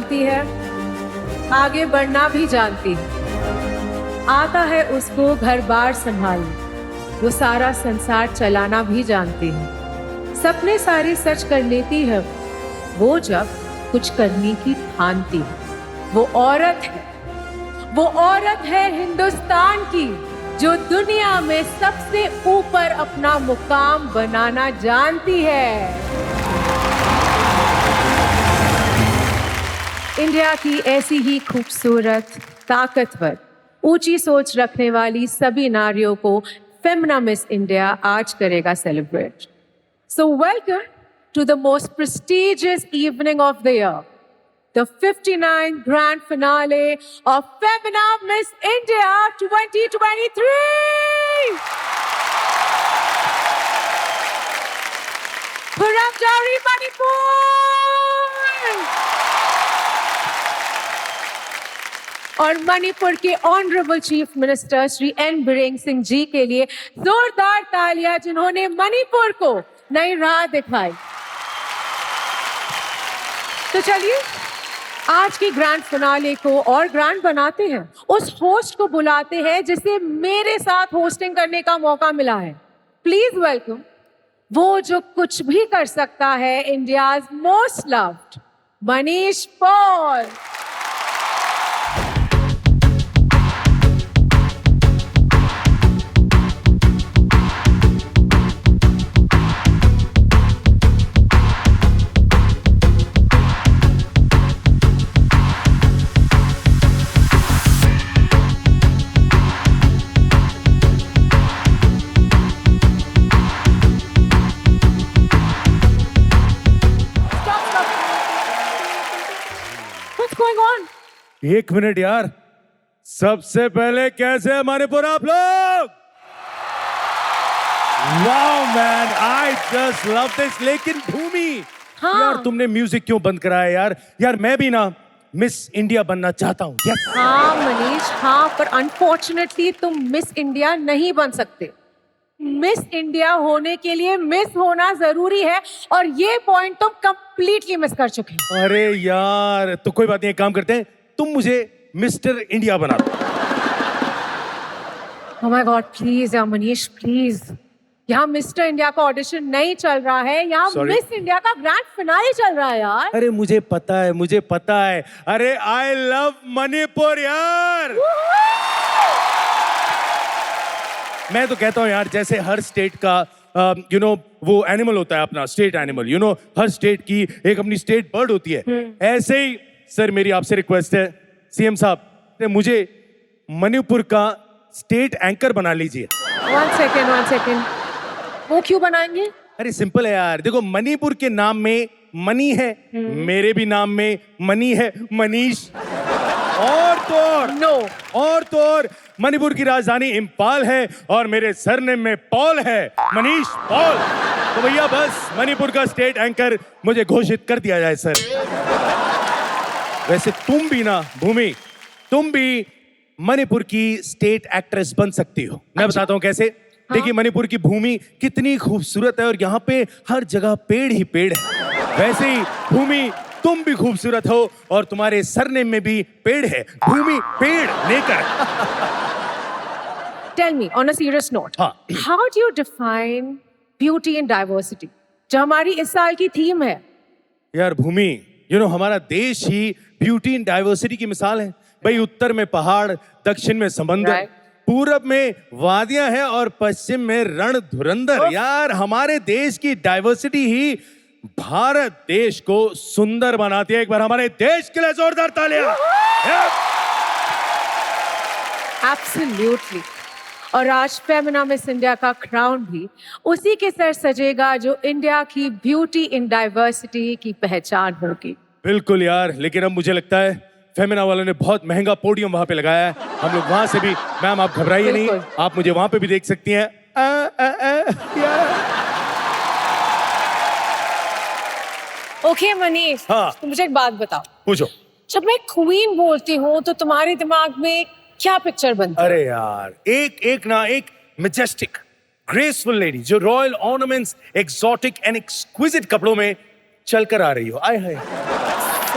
जानती है, आगे बढ़ना भी जानती है। आता है उसको घर बार संभालना, वो सारा संसार चलाना भी जानती है। सपने सारे सच कर लेती है वो जब कुछ करने की ठानती है। वो औरत है हिंदुस्तान की, जो दुनिया में सबसे ऊपर अपना मुकाम बनाना जानती है। इंडिया की ऐसी ही खूबसूरत, ताकतवर, ऊंची सोच रखने वाली सभी नारियों को फेमिना मिस इंडिया आज करेगा celebrate. So welcome to the most prestigious evening of the year, the 59th grand finale of Femina Miss India 2023. Puramjari, Manipur. और मणिपुर के honourable chief minister Shri N Biren Singh ji के लिए जोरदार तालियां, जिन्होंने मणिपुर को नई राह दिखाई। तो चलिए आज की ग्रैंड फिनाले को और ग्रैंड बनाते हैं। उस होस्ट को बुलाते हैं जिसे मेरे साथ होस्टिंग करने का मौका मिला है। प्लीज वेलकम वो जो कुछ भी कर सकता है, India's most loved Manish Paul. एक मिनट यार, सबसे पहले कैसे है मणिपुर आप लोग? Wow man, I just love this. लेकिन भूमि, हाँ। यार तुमने म्यूजिक क्यों बंद कराया यार? यार मैं भी ना मिस इंडिया बनना चाहता हूँ। yes. हाँ मनीष, हाँ, पर अनफॉर्चुनेटली तुम मिस इंडिया नहीं बन सकते। मिस इंडिया होने के लिए मिस होना जरूरी है, और ये पॉइंट तुम कंप्लीटली मिस कर चुके हो। अरे यार, तो कोई बात नहीं, एक काम करते हैं, तुम मुझे मिस्टर इंडिया बना दो। Oh my God, प्लीज यार मनीष, प्लीज। यहाँ मिस्टर इंडिया का ऑडिशन नहीं चल रहा है, यहाँ Sorry. मिस इंडिया का ग्रैंड फिनाले चल रहा है यार। अरे मुझे पता है, मुझे पता है। अरे आई लव मणिपुर यार। मैं तो कहता हूँ यार, जैसे हर स्टेट का वो एनिमल होता है अपना स्टेट एनिमल, हर स्टेट की एक अपनी स्टेट बर्ड होती है। ऐसे ही सर मेरी आपसे रिक्वेस्ट है सीएम साहब, मुझे मणिपुर का स्टेट एंकर बना लीजिए। वन सेकेंड, वो क्यों बनाएंगे? अरे सिंपल है यार, देखो मणिपुर के नाम में मनी है, मेरे भी नाम में मनी है, मनीष। और तो और मणिपुर की राजधानी इंफाल है और मेरे सरनेम में पॉल है, मनीष पॉल। तो भैया बस मणिपुर का स्टेट एंकर मुझे घोषित कर दिया जाए सर। वैसे तुम भी ना भूमि, तुम भी मणिपुर की स्टेट एक्ट्रेस बन सकती हो। मैं बताता हूँ कैसे। हाँ? देखिए मणिपुर की भूमि कितनी खूबसूरत है और यहाँ पे हर जगह पेड़ ही पेड़ है। वैसे ही भूमि, तुम भी खूबसूरत हो और तुम्हारे सरनेम में भी पेड़ है, भूमि पेड़ लेकर। Tell me on a serious note, हाँ। how do you define beauty and diversity, जो हमारी इस साल की थीम है? यार भूमि, हमारा देश ही ब्यूटी एंड डाइवर्सिटी की मिसाल है भाई। उत्तर में पहाड़, दक्षिण में समंदर, Right. पूरब में वादियां हैं और पश्चिम में रण धुरंधर। यार हमारे देश की डाइवर्सिटी ही भारत देश को सुंदर बनाती है। एक बार हमारे देश के लिए जोरदार तालियां। Absolutely. और आज फेमिना मिस इंडिया का क्राउन भी उसी के सर सजेगा जो इंडिया की ब्यूटी इन डाइवर्सिटी की पहचान होगी। बिल्कुल यार, लेकिन अब मुझे लगता है फेमिना वालों ने बहुत महंगा पोडियम वहां पे लगाया है। हम लोग वहां से भी, मैम आप घबराइए नहीं, आप मुझे वहां पे भी देख सकती हैं। ओके मनीष, हाँ। तो मुझे एक बात बताओ, पूछो। जब मैं क्वीन बोलती हूँ तो तुम्हारे दिमाग में क्या पिक्चर बनती है? अरे यार, एक मैजेस्टिक ग्रेसफुल लेडी जो royal ornaments, exotic and exquisite कपड़ों में चलकर आ रही हो। आय हाय।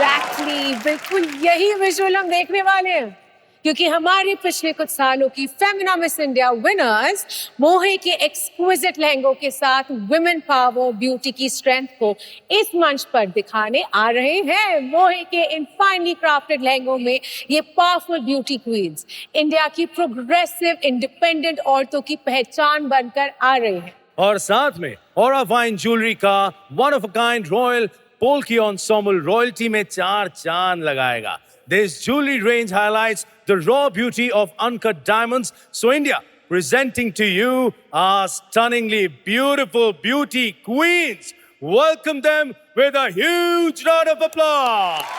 एग्जैक्टली बिल्कुल यही विजुअल हम देखने वाले हैं क्योंकि हमारी पिछले कुछ सालों की फेमिना मिस इंडिया विनर्स मोहे के एक्सक्विजिट लहंगों के साथ वुमेन पावर ब्यूटी की स्ट्रेंथ को इस मंच पर दिखाने आ रहे हैं। मोहे के इन फाइनली क्राफ्टेड लहंगों में ये पावरफुल ब्यूटी क्वींस इंडिया की प्रोग्रेसिव इंडिपेंडेंट औरतों की पहचान बनकर आ रही हैं। और साथ में Aura Fine Jewelry का one of a kind royal polki ensemble royalty में 4 चांद लगाएगा। This jewelry range highlights the raw beauty of uncut diamonds. So India, presenting to you our stunningly beautiful beauty queens. Welcome them with a huge round of applause.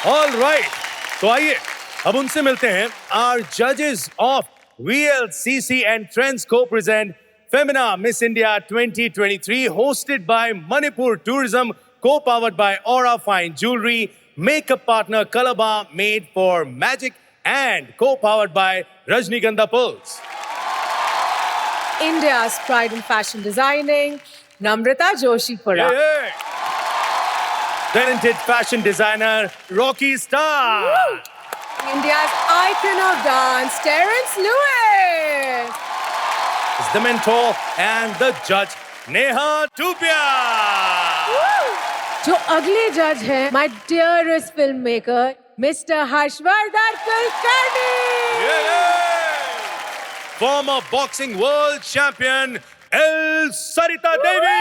All right. तो आइए अब उनसे मिलते हैं our judges of VLCC and Trends co-present Femina Miss India 2023 hosted by Manipur Tourism, co-powered by Aura Fine Jewelry, makeup partner Kalaba Made for Magic and co-powered by Rajnigandha Pearls. India's pride in fashion designing, Namrata Joshipura. Hey. Talented fashion designer Rocky Star. Woo! India's icon of dance, Terence Lewis. Is the mentor and the judge Neha Tupia. Woo! जो अगले जज है my dearest film maker mister Harshvardhan Kulkarni. Former boxing world champion L. Sarita Devi.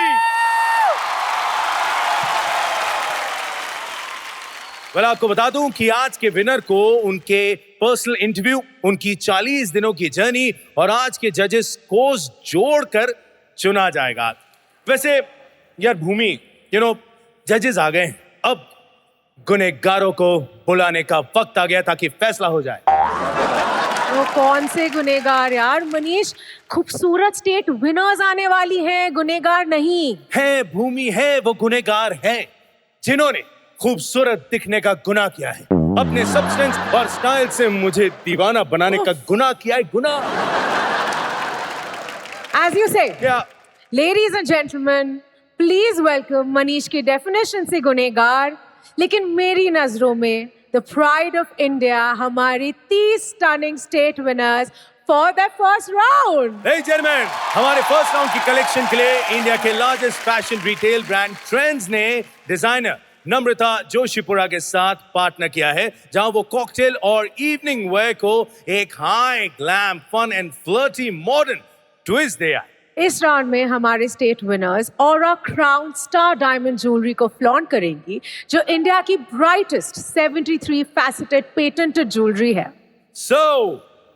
well, आपको बता दूं कि आज के विनर को उनके पर्सनल इंटरव्यू, उनकी 40 दिनों की जर्नी और आज के जजेस स्कोर्स जोड़कर चुना जाएगा. वैसे यार भूमि, जजेस आ गए, अब गुनहगारों को बुलाने का वक्त आ गया ताकि फैसला हो जाए. वो कौन से गुनहगार यार मनीष, खूबसूरत स्टेट विनर्स आने वाली हैं, गुनहगार नहीं है. भूमि है, वो गुनहगार है जिन्होंने खूबसूरत दिखने का गुनाह किया है, अपने सब्सटेंस और स्टाइल से मुझे दीवाना बनाने का गुनाह किया है. गुनाह. As you say. क्या? Ladies and gentlemen, please welcome Manish की डेफिनेशन से गुनहगार, लेकिन मेरी नजरों में the pride of India, हमारी 30 stunning state winners for the first round. Hey gentlemen, हमारे फर्स्ट राउंड की कलेक्शन के लिए इंडिया के largest fashion retail brand trends ने डिजाइनर नम्रता जोशीपुरा के साथ पार्टनर किया है, जहां वो कॉकटेल और इवनिंग वेयर को एक high glam fun and flirty modern twist दिया. इस राउंड में हमारे state winners aura crown star diamond jewellery को फ्लॉन्ट करेंगी, जो इंडिया की ब्राइटेस्ट 73 फैसेटेड पेटेंटेड ज्वेलरी है. So,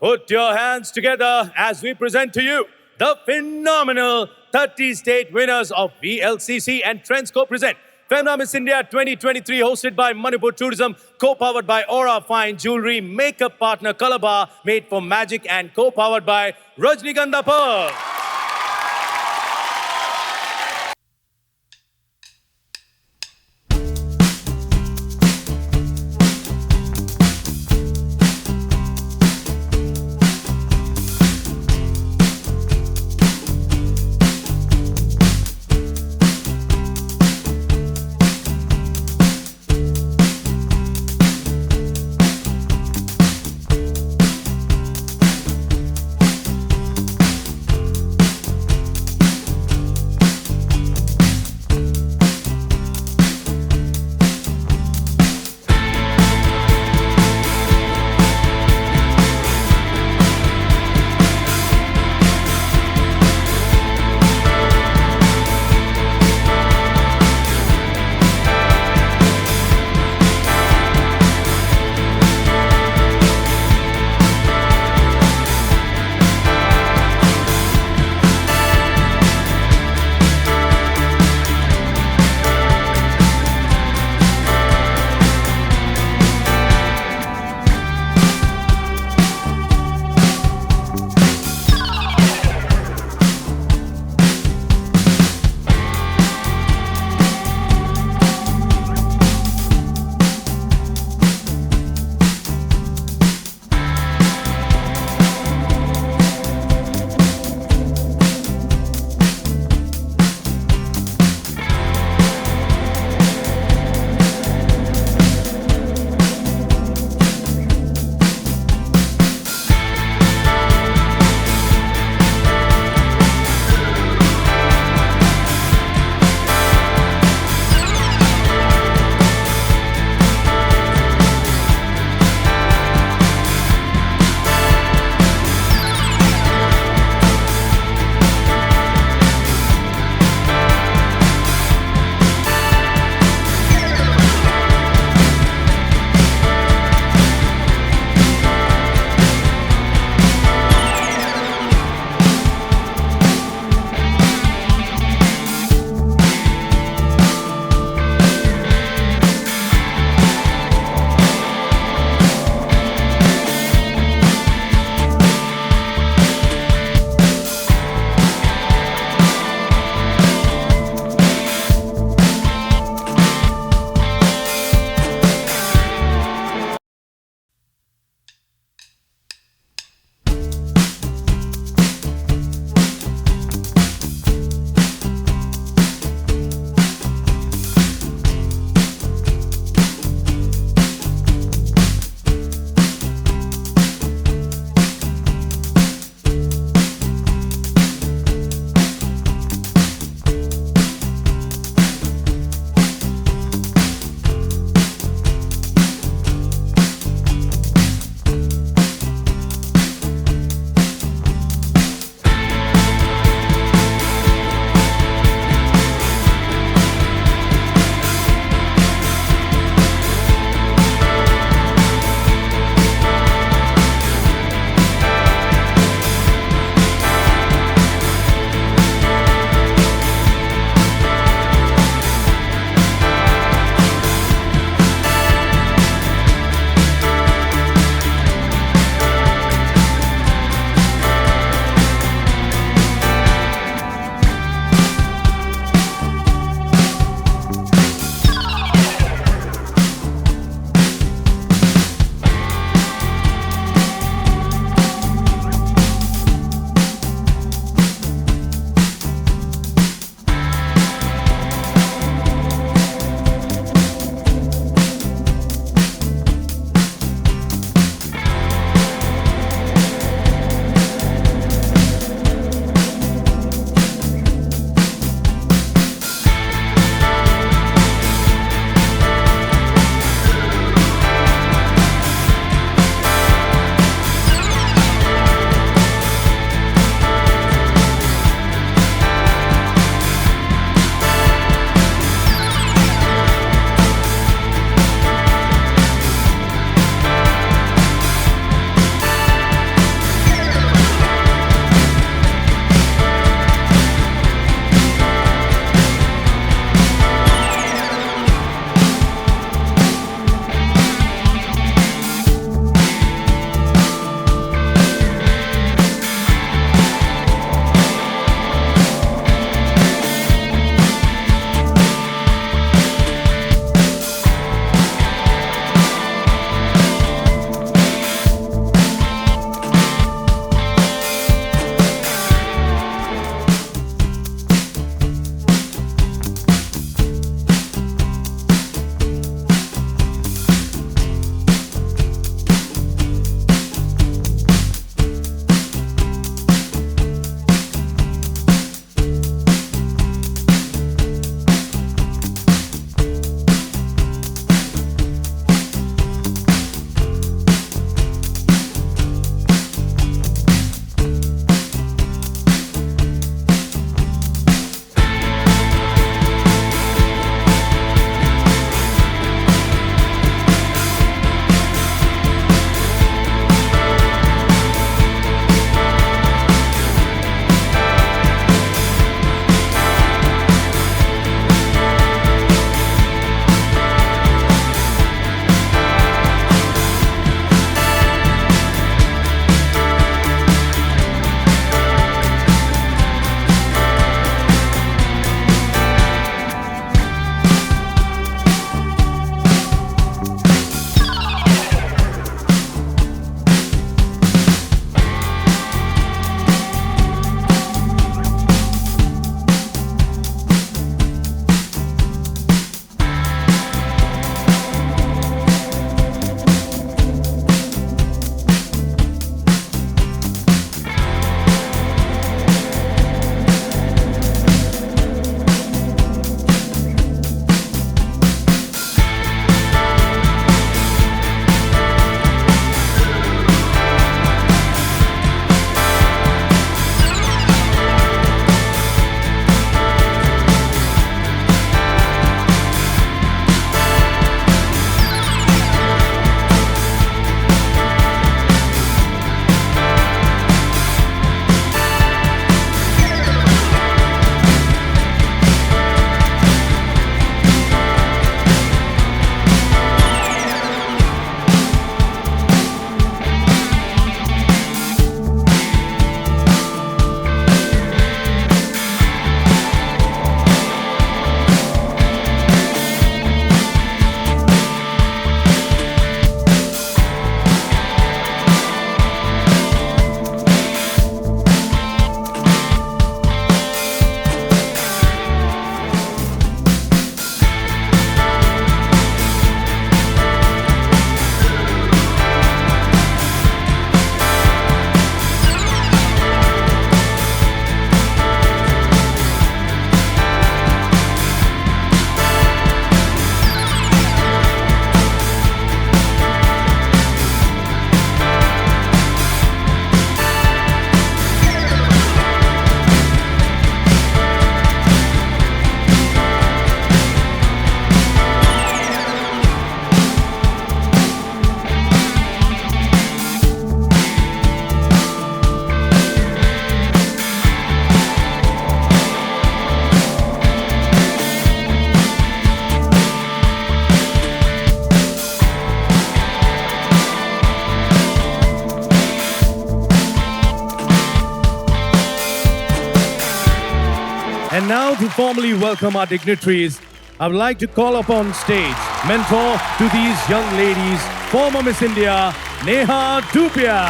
put your hands together as we present to you the phenomenal 30 state winners of VLCC and Trendsco present Femina Miss India 2023, hosted by Manipur Tourism, co-powered by Aura Fine Jewelry, makeup partner Calabar, made for Magic, and co-powered by Rajnigandha Pearl. now to formally welcome our dignitaries, I would like to call upon stage mentor to these young ladies, former Miss India, Neha Dupia.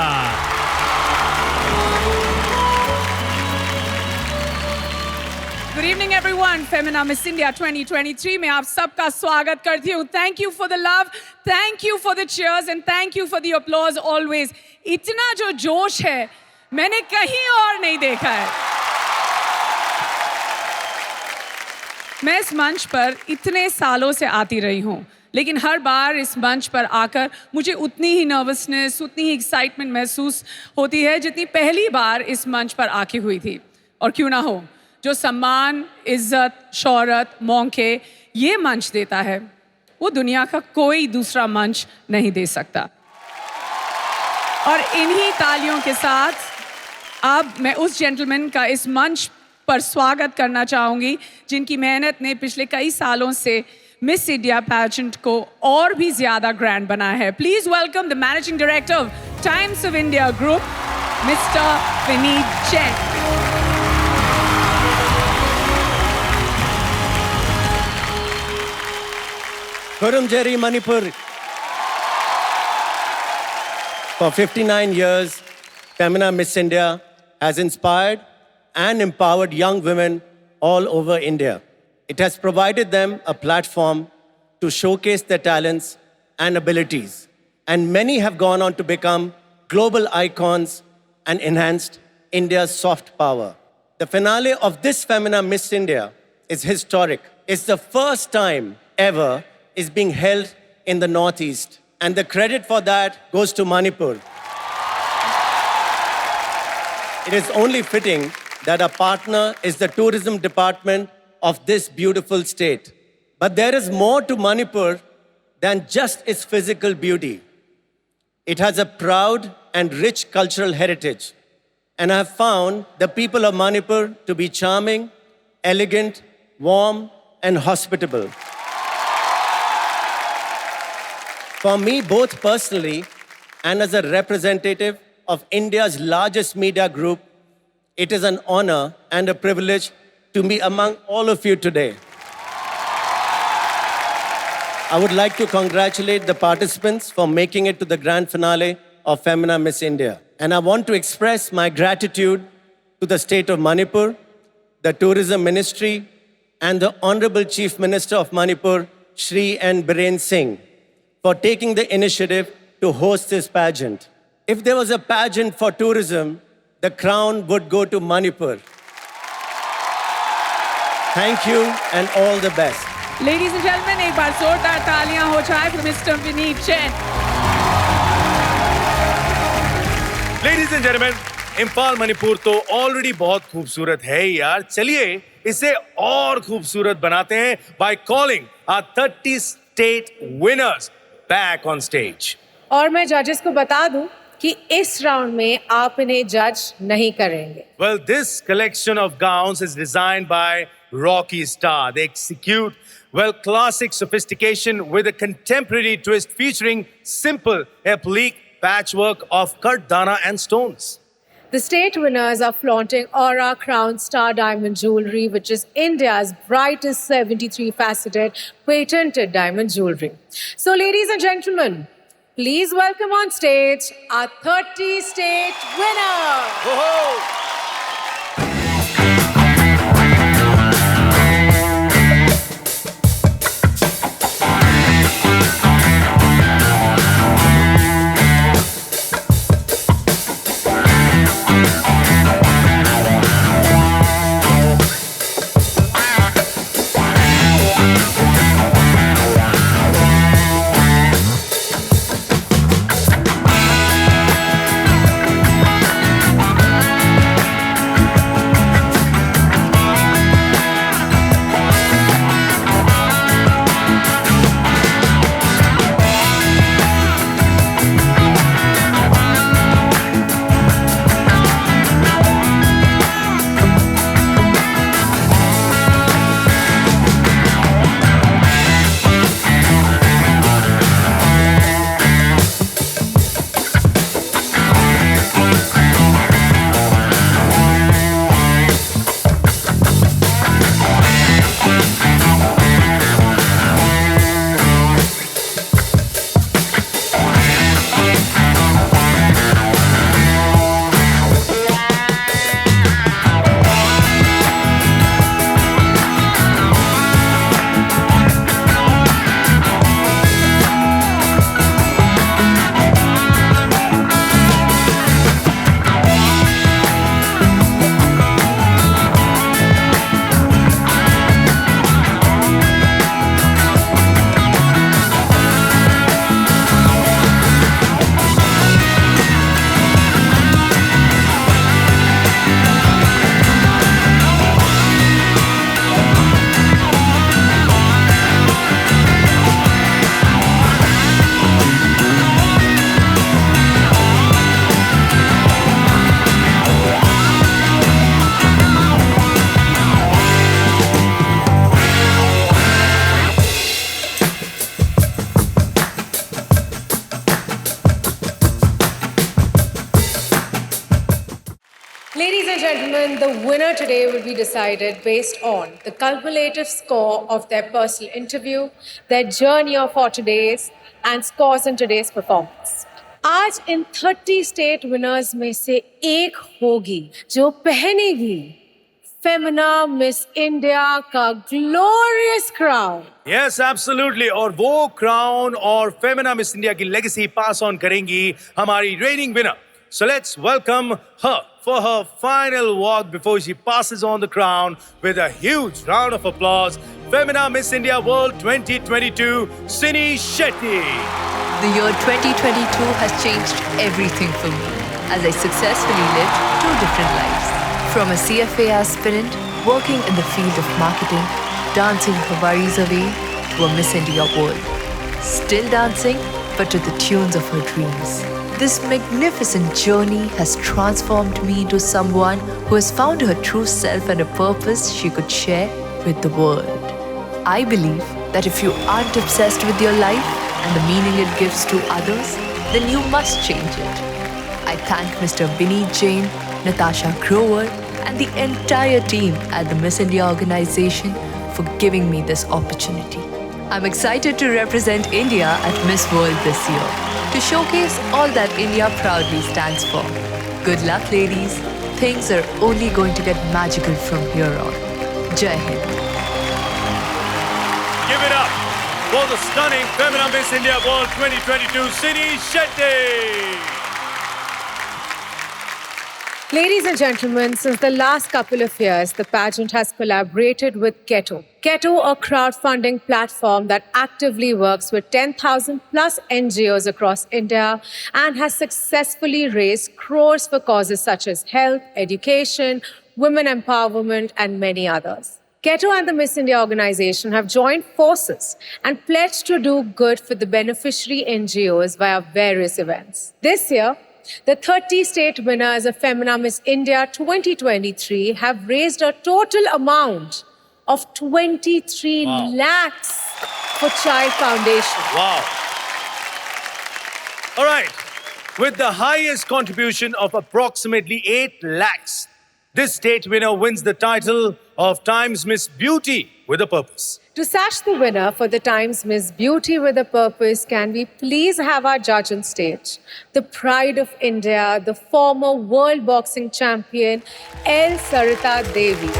Good evening, everyone. Femina Miss India 2023 में आप सबका स्वागत करती हूँ. Thank you for the love, thank you for the cheers, and thank you for the applause always. इतना जो जोश है, मैंने कहीं और नहीं देखा है. मैं इस मंच पर इतने सालों से आती रही हूँ, लेकिन हर बार इस मंच पर आकर मुझे उतनी ही नर्वसनेस, उतनी ही एक्साइटमेंट महसूस होती है जितनी पहली बार इस मंच पर आके हुई थी. और क्यों ना हो, जो सम्मान, इज्जत, शौहरत, मौके ये मंच देता है, वो दुनिया का कोई दूसरा मंच नहीं दे सकता. और इन्हीं तालियों के साथ अब मैं उस जेंटलमैन का इस मंच पर स्वागत करना चाहूँगी जिनकी मेहनत ने पिछले कई सालों से मिस इंडिया पैजेंट को और भी ज़्यादा ग्रैंड बनाया है. Please welcome the managing director of times of India group, mister Vineet Jain. Kurumjeri, Manipur. For 59 years, Femina Miss India has inspired and empowered young women all over India. It has provided them a platform to showcase their talents and abilities. And many have gone on to become global icons and enhanced India's soft power. The finale of this Femina Miss India is historic. It's the first time ever is being held in the Northeast. And the credit for that goes to Manipur. It is only fitting that our partner is the tourism department of this beautiful state. But there is more to Manipur than just its physical beauty. It has a proud and rich cultural heritage. And I have found the people of Manipur to be charming, elegant, warm, and hospitable. For me, both personally and as a representative of India's largest media group, it is an honor and a privilege to be among all of you today. I would like to congratulate the participants for making it to the grand finale of Femina Miss India. And I want to express my gratitude to the state of Manipur, the Tourism Ministry, and the Honorable Chief Minister of Manipur, Shri N. Biren Singh, for taking the initiative to host this pageant. If there was a pageant for tourism, the crown would go to Manipur. Thank you and all the best. Ladies and gentlemen, एक बार जोरदार तालियां हो जाए for Mr. Vineet Jain. Ladies and gentlemen, Imphal Manipur तो already बहुत खूबसूरत है यार. चलिए इसे और खूबसूरत बनाते हैं by calling our 30 state winners back on stage. और मैं जजेस को बता दूं कि इस राउंड में आप इन्हें जज नहीं करेंगे. Well, this collection of gowns is designed by Rocky Star. They execute, well, classic sophistication with a contemporary twist featuring simple, applique patchwork of cut dana and stones. The state winners are flaunting Aura Crown Star Diamond Jewelry, which is India's brightest 73-faceted patented diamond jewelry. So, ladies and gentlemen, please welcome on stage our 30 state winners. Whoa! Ladies and gentlemen, the winner today will be decided based on the cumulative score of their personal interview, their journey of 40 days, and scores in today's performance. आज इन 30 state winners में से एक होगी जो पहनेगी Femina miss India का glorious crown. Yes, absolutely. और वो crown और फेमिना मिस इंडिया की लेगेसी पास ऑन करेंगी हमारी rating winner. So let's welcome her for her final walk before she passes on the crown with a huge round of applause. Femina Miss India World 2022, Sini Shetty. The year 2022 has changed everything for me as I successfully lived 2 different lives. From a CFA aspirant working in the field of marketing, dancing her worries away, to a Miss India World. Still dancing, but to the tunes of her dreams. This magnificent journey has transformed me into someone who has found her true self and a purpose she could share with the world. I believe that if you aren't obsessed with your life and the meaning it gives to others, then you must change it. I thank Mr. Vineet Jain, Natasha Grover, and the entire team at the Miss India organization for giving me this opportunity. I'm excited to represent India at Miss World this year, to showcase all that India proudly stands for. Good luck, ladies. Things are only going to get magical from here on. Jai Hind. Give it up for the stunning Femina Miss India World 2022, Sini Shetty. Ladies and gentlemen, since the last couple of years, the pageant has collaborated with Keto. Keto, a crowdfunding platform that actively works with 10,000 plus NGOs across India and has successfully raised crores for causes such as health, education, women empowerment, and many others. Keto and the Miss India organization have joined forces and pledged to do good for the beneficiary NGOs via various events. This year, the 30 state winners of Femina Miss India 2023 have raised a total amount of 23 lakhs for Child Foundation. Wow. All right. With the highest contribution of approximately 8 lakhs, this state winner wins the title of Times Miss Beauty with a Purpose. To sash the winner for the Times Miss Beauty with a Purpose, can we please have our judge on stage? The pride of India, the former world boxing champion, L. Sarita Devi.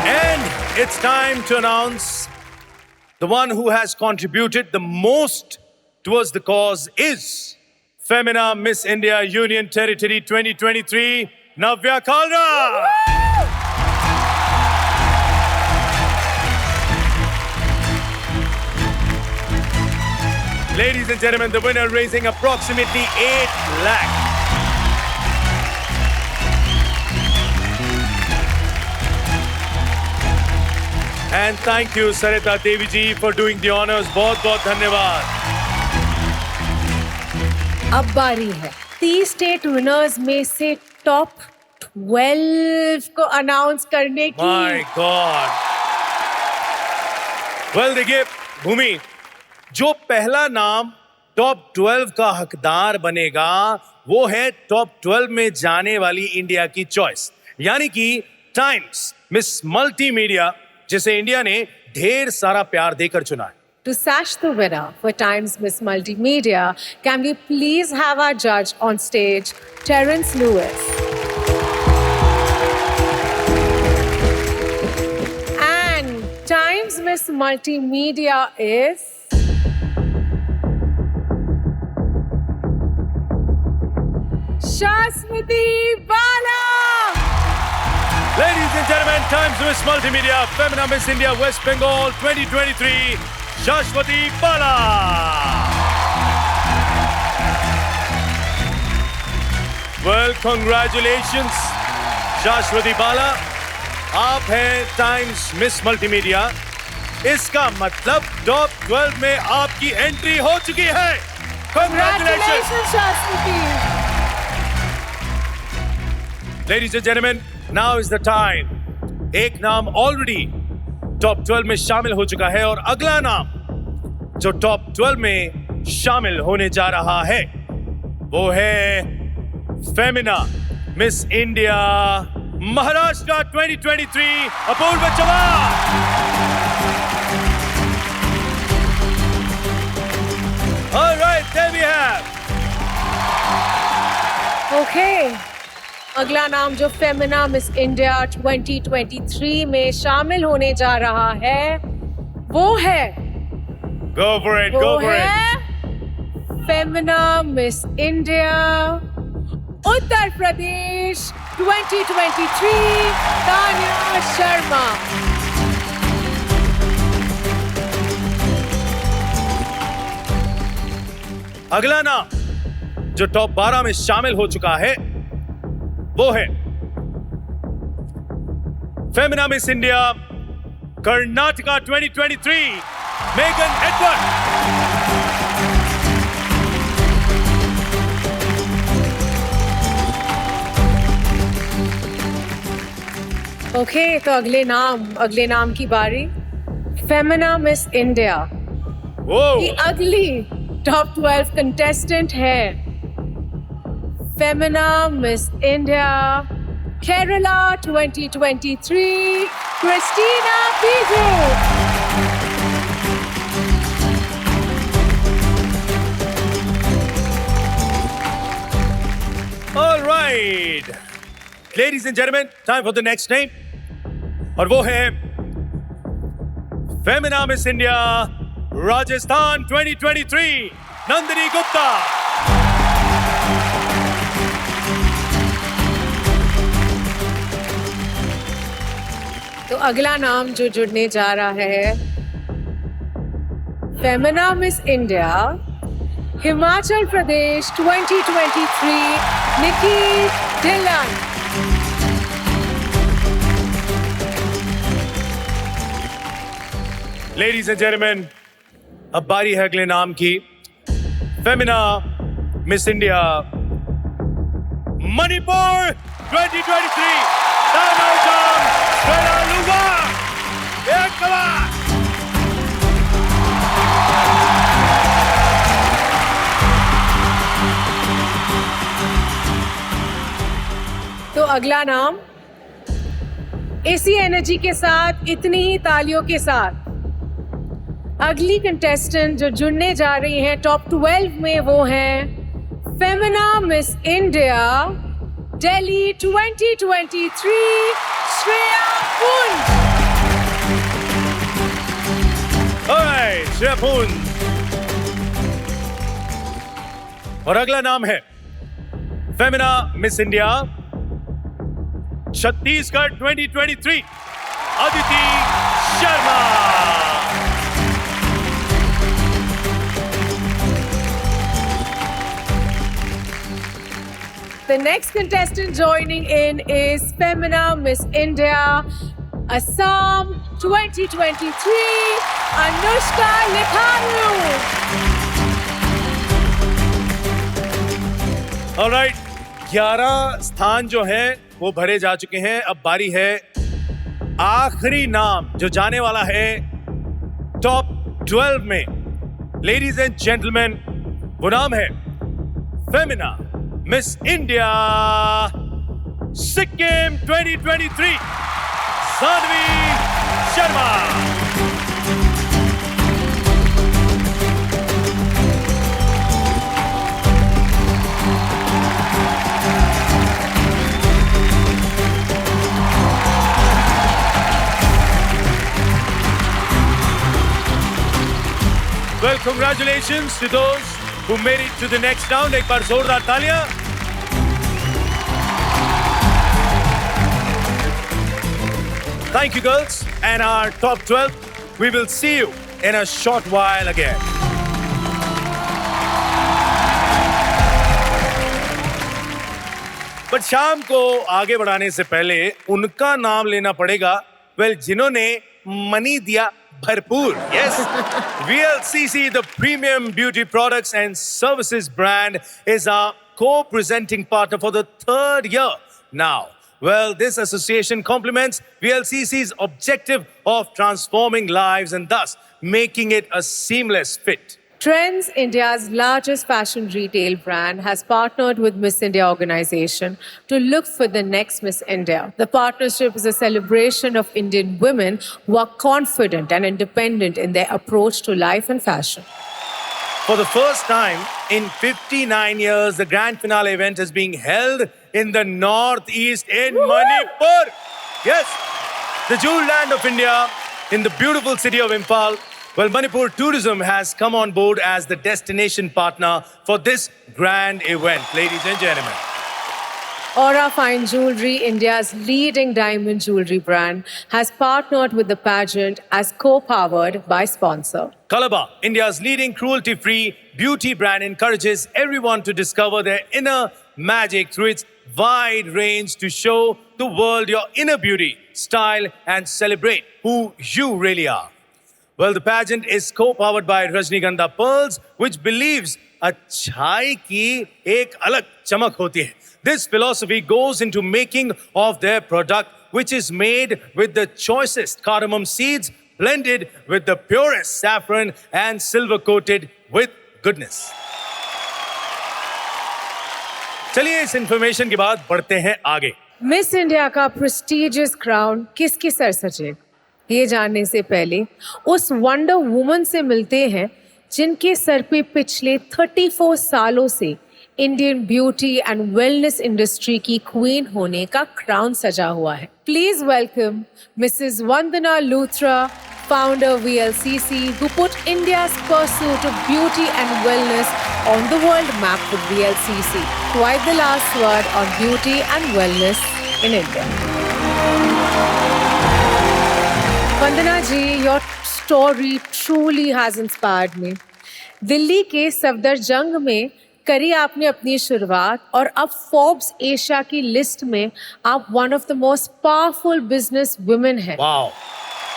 And it's time to announce the one who has contributed the most towards the cause is Femina Miss India Union Territory 2023, Navya Kalra. Ladies and gentlemen, the winner raising approximately 8 lakh. And thank you, Sarita Devi ji, for doing the honors. बहुत धन्यवाद. अब बारी है 30 state winners में से top 12 को announce करने की. My God. Well, देखिए भूमि, जो पहला नाम टॉप 12 का हकदार बनेगा वो है टॉप 12 में जाने वाली इंडिया की चॉइस, यानी कि टाइम्स मिस मल्टीमीडिया, जिसे इंडिया ने ढेर सारा प्यार देकर चुना है. To sash the winner for Times Miss Multimedia, can we please have our judge on stage, Terence Lewis. And Times Miss Multimedia is Shashwati Bala. Ladies and gentlemen, Times Miss Multimedia, Femina Miss India West Bengal 2023, Shashwati Bala. Well, congratulations, Shashwati Bala. आप हैं times miss multimedia. इसका मतलब top 12 में आपकी entry हो चुकी है. Congratulations, Shashwati. Ladies and gentlemen, now is the time. एक नाम ऑलरेडी टॉप 12 में शामिल हो चुका है और अगला नाम जो टॉप 12 में शामिल होने जा रहा है वो है Femina miss India Maharashtra 2023 Apurva Chavan. All right, there we have. Okay. अगला नाम जो फेमिना मिस इंडिया 2023 में शामिल होने जा रहा है वो है Go for it, go for it. Femina miss India Uttar Pradesh 2023 Tanya Sharma. अगला नाम जो टॉप 12 में शामिल हो चुका है वो है Femina miss India Karnataka 2023 Megan Edward. Okay, तो अगले नाम की बारी। फेमिना मिस इंडिया की अगली टॉप 12 कंटेस्टेंट है Femina miss India Kerala 2023 Christina Piju. All right, ladies and gentlemen, time for the next name, और वो है Femina miss India Rajasthan 2023 Nandini Gupta. तो अगला नाम जो जुड़ने जा रहा है Femina miss India Himachal Pradesh 2023 Nikki Dhillon. Ladies and gentlemen, अब बारी है अगले नाम की। Femina miss India Manipur 2023 Thanaoujam Velaluwa. एक कमाल। तो अगला नाम इसी एनर्जी के साथ, इतनी ही तालियों के साथ अगली कंटेस्टेंट जो जुड़ने जा रही हैं टॉप 12 में वो हैं फेमिना मिस इंडिया दिल्ली 2023 श्रेया पुंज। Alright, श्रेया पुंज। और अगला नाम है Femina miss India Chhattisgarh 2023 Aditi Sharma. The next contestant joining in is Femina Miss India Assam 2023 Anushka Likharu। Alright, 11 स्थान जो हैं वो भरे जा चुके हैं। अब बारी है आखिरी नाम जो जाने वाला है टॉप 12 में। लेडीज एंड जेंटलमैन, वो नाम है Femina miss India Sikkim 2023 Sadhvi Sharma. Well, congratulations to those who made it to the next round. एक बार जोरदार तालियां। Thank you, girls, and our top 12. We will see you in a short while again. But शाम को आगे बढ़ाने से पहले उनका नाम लेना पड़ेगा। Well, जिन्होंने मनी दिया भरपूर। Yes, VLCC, the premium beauty products and services brand, is our co-presenting partner for the 3rd year now. Well, this association complements VLCC's objective of transforming lives and thus making it a seamless fit. Trends, India's largest fashion retail brand, has partnered with Miss India organization to look for the next Miss India. The partnership is a celebration of Indian women who are confident and independent in their approach to life and fashion. For the first time in 59 years, the grand finale event is being held in the Northeast in Manipur. Yes, the jewel land of India in the beautiful city of Imphal. Well, Manipur Tourism has come on board as the destination partner for this grand event, ladies and gentlemen. Aura Fine Jewelry, India's leading diamond jewelry brand, has partnered with the pageant as co-powered by sponsor. Kalaba, India's leading cruelty-free beauty brand, encourages everyone to discover their inner magic through its wide range to show the world your inner beauty, style, and celebrate who you really are. Well, the pageant is co-powered by Rajnigandha Pearls, which believes अच्छाई की एक अलग चमक होती है. This philosophy goes into making of their product, which is made with the choicest cardamom seeds, blended with the purest saffron and silver-coated with goodness. चलिए इस information के बाद बढ़ते हैं आगे. मिस इंडिया का प्रेस्टिजियस क्राउन किसके सर सजे, ये जानने से पहले उस वंडर वुमन से मिलते हैं जिनके सर पे पिछले 34 सालों से Indian beauty and wellness industry की क्वीन होने का क्राउन सजा हुआ है. Please welcome Mrs Vandana Luthra, founder VLCC, who put India's pursuit of beauty and wellness on the world map with VLCC. Quite the last word on beauty and wellness in India. Vandana ji, your story truly has inspired me. Delhi के सफदरजंग में करी आपने अपनी शुरुआत और अब Forbes Asia की list में आप one of the most powerful business women हैं. Wow.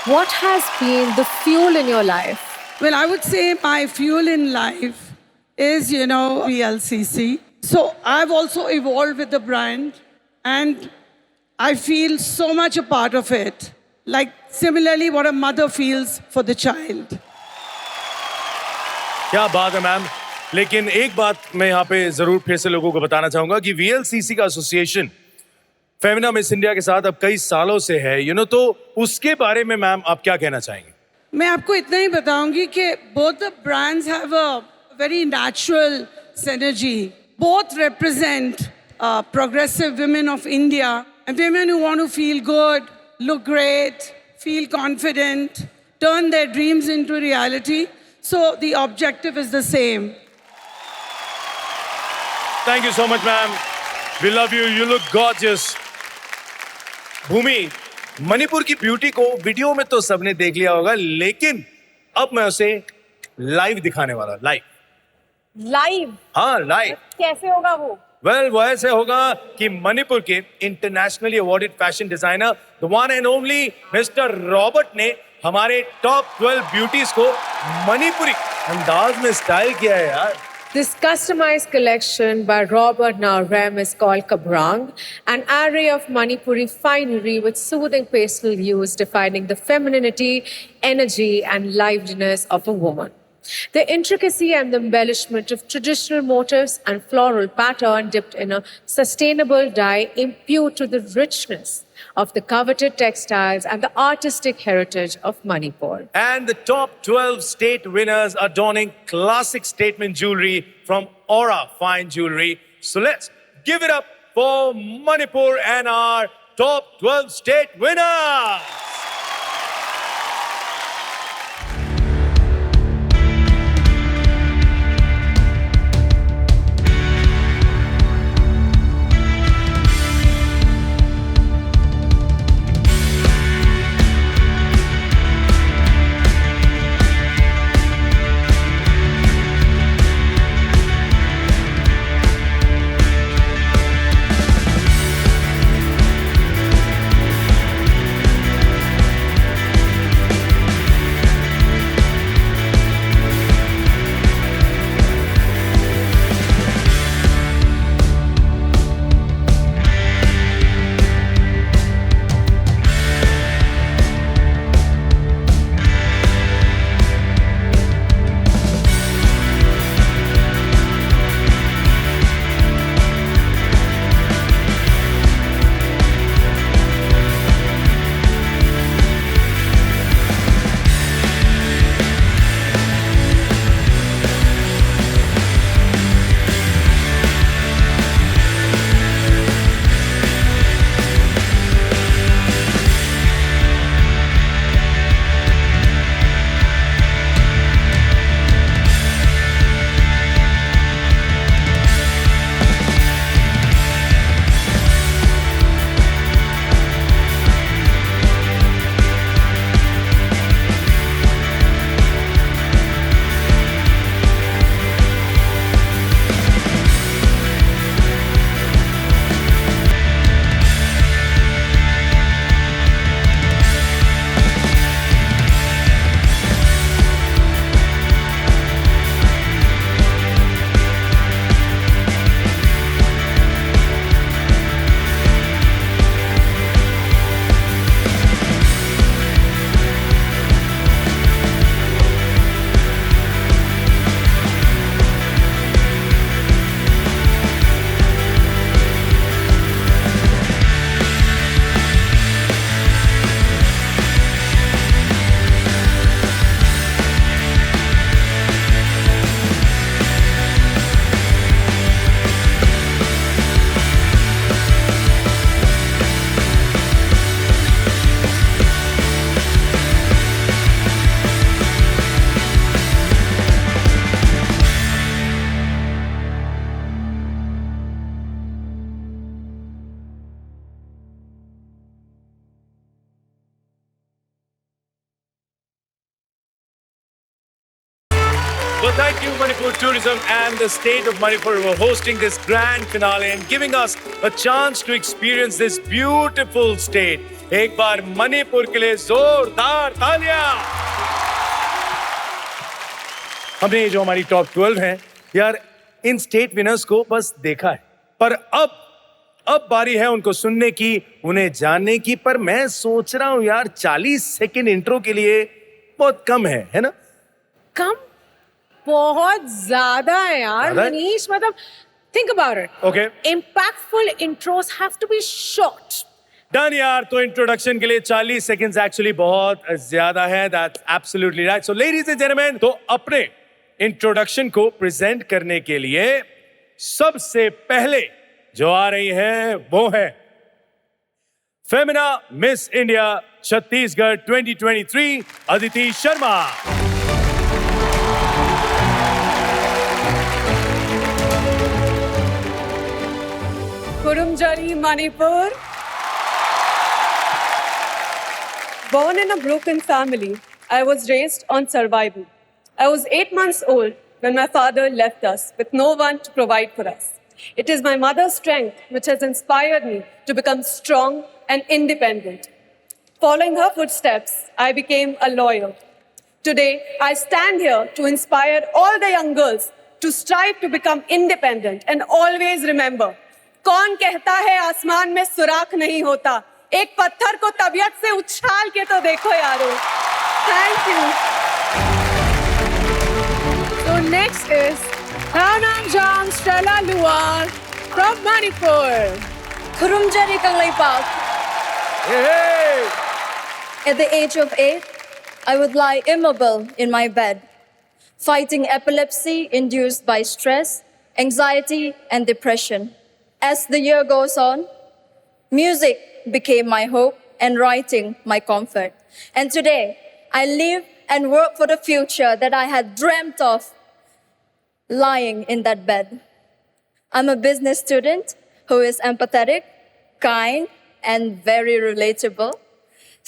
What has been the fuel in your life? Well, I would say my fuel in life is, VLCC. So I've also evolved with the brand and I feel so much a part of it. Like similarly what a mother feels for the child. क्या बात है ma'am. लेकिन एक बात मैं यहाँ पे जरूर फिर से लोगों को बताना चाहूंगा कि VLCC का एसोसिएशन फेमिना मिस इंडिया के साथ अब कई सालों से है, तो उसके बारे में मैम आप क्या कहना चाहेंगे? मैं आपको इतना ही बताऊंगी कि both the brands have a very natural synergy. Both represent progressive women of India and women who want to feel good, look great, feel confident, turn their dreams into reality. So the objective is the same. Thank you so much, ma'am. We love you. You look gorgeous. भूमि, मणिपुर की beauty को video में तो सबने देख लिया होगा, लेकिन अब मैं उसे लाइव दिखाने वाला. लाइव? हाँ, लाइव. कैसे होगा वो? वेल, वो ऐसे होगा कि मणिपुर के internationally awarded fashion designer the one and only mister Robert ने हमारे टॉप 12 ब्यूटीज को मणिपुरी अंदाज में स्टाइल किया है यार. This customized collection by Robert Naurem is called Kabrang, an array of Manipuri finery with soothing pastel hues defining the femininity, energy, and liveliness of a woman. The intricacy and the embellishment of traditional motifs and floral pattern dipped in a sustainable dye impute to the richness of the coveted textiles and the artistic heritage of Manipur. And the top 12 state winners are donning classic statement jewelry from Aura Fine Jewelry. So let's give it up for Manipur and our top 12 state winners. Well, thank you, Manipur Tourism and the state of Manipur for hosting this grand finale and giving us a chance to experience this beautiful state. एक बार मणिपुर के लिए जोरदार तालियां। हमने ये जो हमारी top 12 हैं, यार इन स्टेट विनर्स को बस देखा है, पर अब बारी है उनको सुनने की, उन्हें जानने की। पर मैं सोच रहा हूं यार 40 सेकंड इंट्रो के लिए बहुत कम है ना? कम बहुत ज्यादा है यार ज्यादा है? मनीष, मतलब think about it. Okay. Impactful intros have to be short. Done यार, तो इंट्रोडक्शन के लिए 40 सेकंड्स एक्चुअली बहुत ज्यादा है। That's absolutely right. So ladies and gentleman, तो अपने इंट्रोडक्शन को प्रेजेंट करने के लिए सबसे पहले जो आ रही है वो है Femina miss India Chhattisgarh 2023 Aditi Sharma. Kurumjari, Manipur. Born in a broken family, I was raised on survival. I was 8 months old when my father left us with no one to provide for us. It is my mother's strength which has inspired me to become strong and independent. Following her footsteps, I became a lawyer. Today, I stand here to inspire all the young girls to strive to become independent and always remember, कौन कहता है आसमान में सुराख नहीं होता, एक पत्थर को तबीयत से उछाल के तो देखो यारो। Thank you. So next is Ranamjam Stella Luar from Manipur. Kurumjari Kangleipak. Hey! At the age of 8, I would lie immobile in my bed, fighting epilepsy induced by stress, anxiety, and depression. As the year goes on, music became my hope and writing my comfort. And today, I live and work for the future that I had dreamt of lying in that bed. I'm a business student who is empathetic, kind, and very relatable.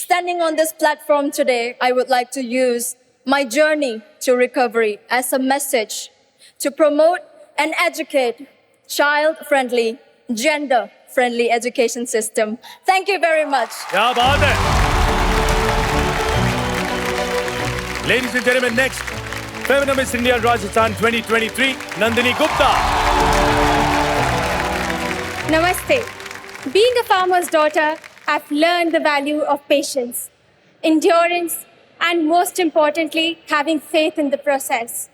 Standing on this platform today, I would like to use my journey to recovery as a message to promote and educate child-friendly, gender-friendly education system. Thank you very much. क्या बात है? Ladies and gentlemen, next, Femina Miss India Rajasthan 2023, Nandini Gupta. Namaste. Being a farmer's daughter, I've learned the value of patience, endurance, and most importantly, having faith in the process.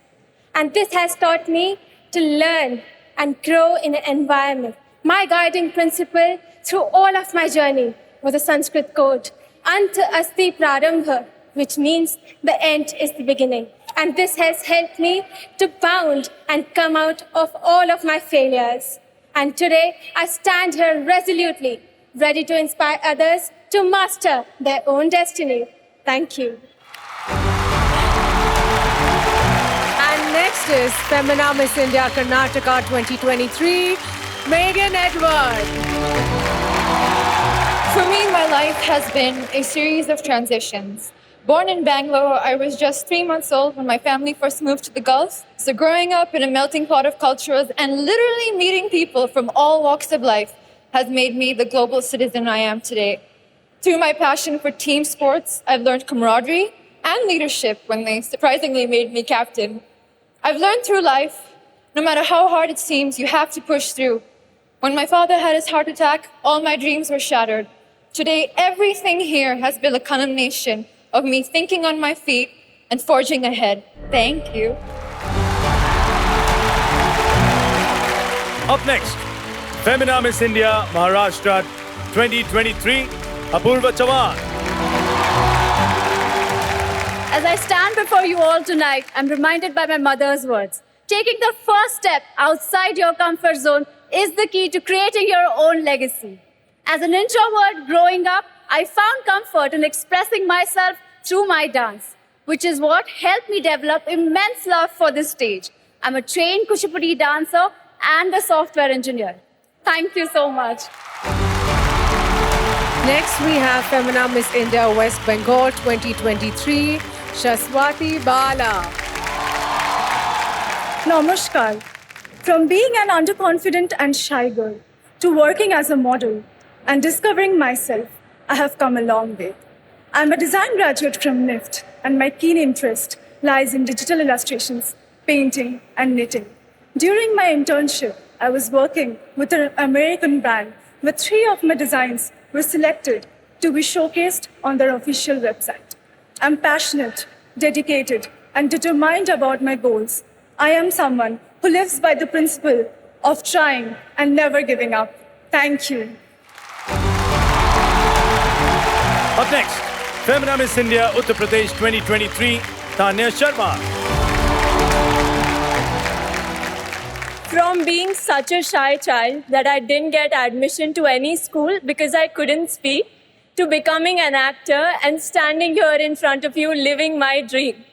And this has taught me to learn and grow in an environment. My guiding principle through all of my journey was a Sanskrit quote, Anta asti prarambha, which means the end is the beginning. And this has helped me to bound and come out of all of my failures. And today, I stand here resolutely, ready to inspire others to master their own destiny. Thank you. And next is Femina Miss India Karnataka 2023, Megan Edward. For me, my life has been a series of transitions. Born in Bangalore, I was just 3 months old when my family first moved to the Gulf. So growing up in a melting pot of cultures and literally meeting people from all walks of life has made me the global citizen I am today. Through my passion for team sports, I've learned camaraderie and leadership when they surprisingly made me captain. I've learned through life, no matter how hard it seems, you have to push through. When my father had his heart attack, all my dreams were shattered. Today, everything here has been a culmination of me thinking on my feet and forging ahead. Thank you. Up next, Femina Miss India Maharashtra 2023, Apurva Chavan. As I stand before you all tonight, I'm reminded by my mother's words. Taking the first step outside your comfort zone is the key to creating your own legacy. As an introvert growing up, I found comfort in expressing myself through my dance, which is what helped me develop immense love for this stage. I'm a trained Kuchipudi dancer and a software engineer. Thank you so much. Next, we have Femina Miss India West Bengal 2023, Shaswati Bala. Namaskar. From being an underconfident and shy girl to working as a model and discovering myself, I have come a long way. I'm a design graduate from NIFT, and my keen interest lies in digital illustrations, painting, and knitting. During my internship, I was working with an American brand where 3 of my designs were selected to be showcased on their official website. I'm passionate, dedicated, and determined about my goals. I am someone who lives by the principle of trying and never giving up. Thank you. Up next, Femina Miss India Uttar Pradesh 2023, Tanya Sharma. From being such a shy child that I didn't get admission to any school because I couldn't speak, to becoming an actor and standing here in front of you living my dream,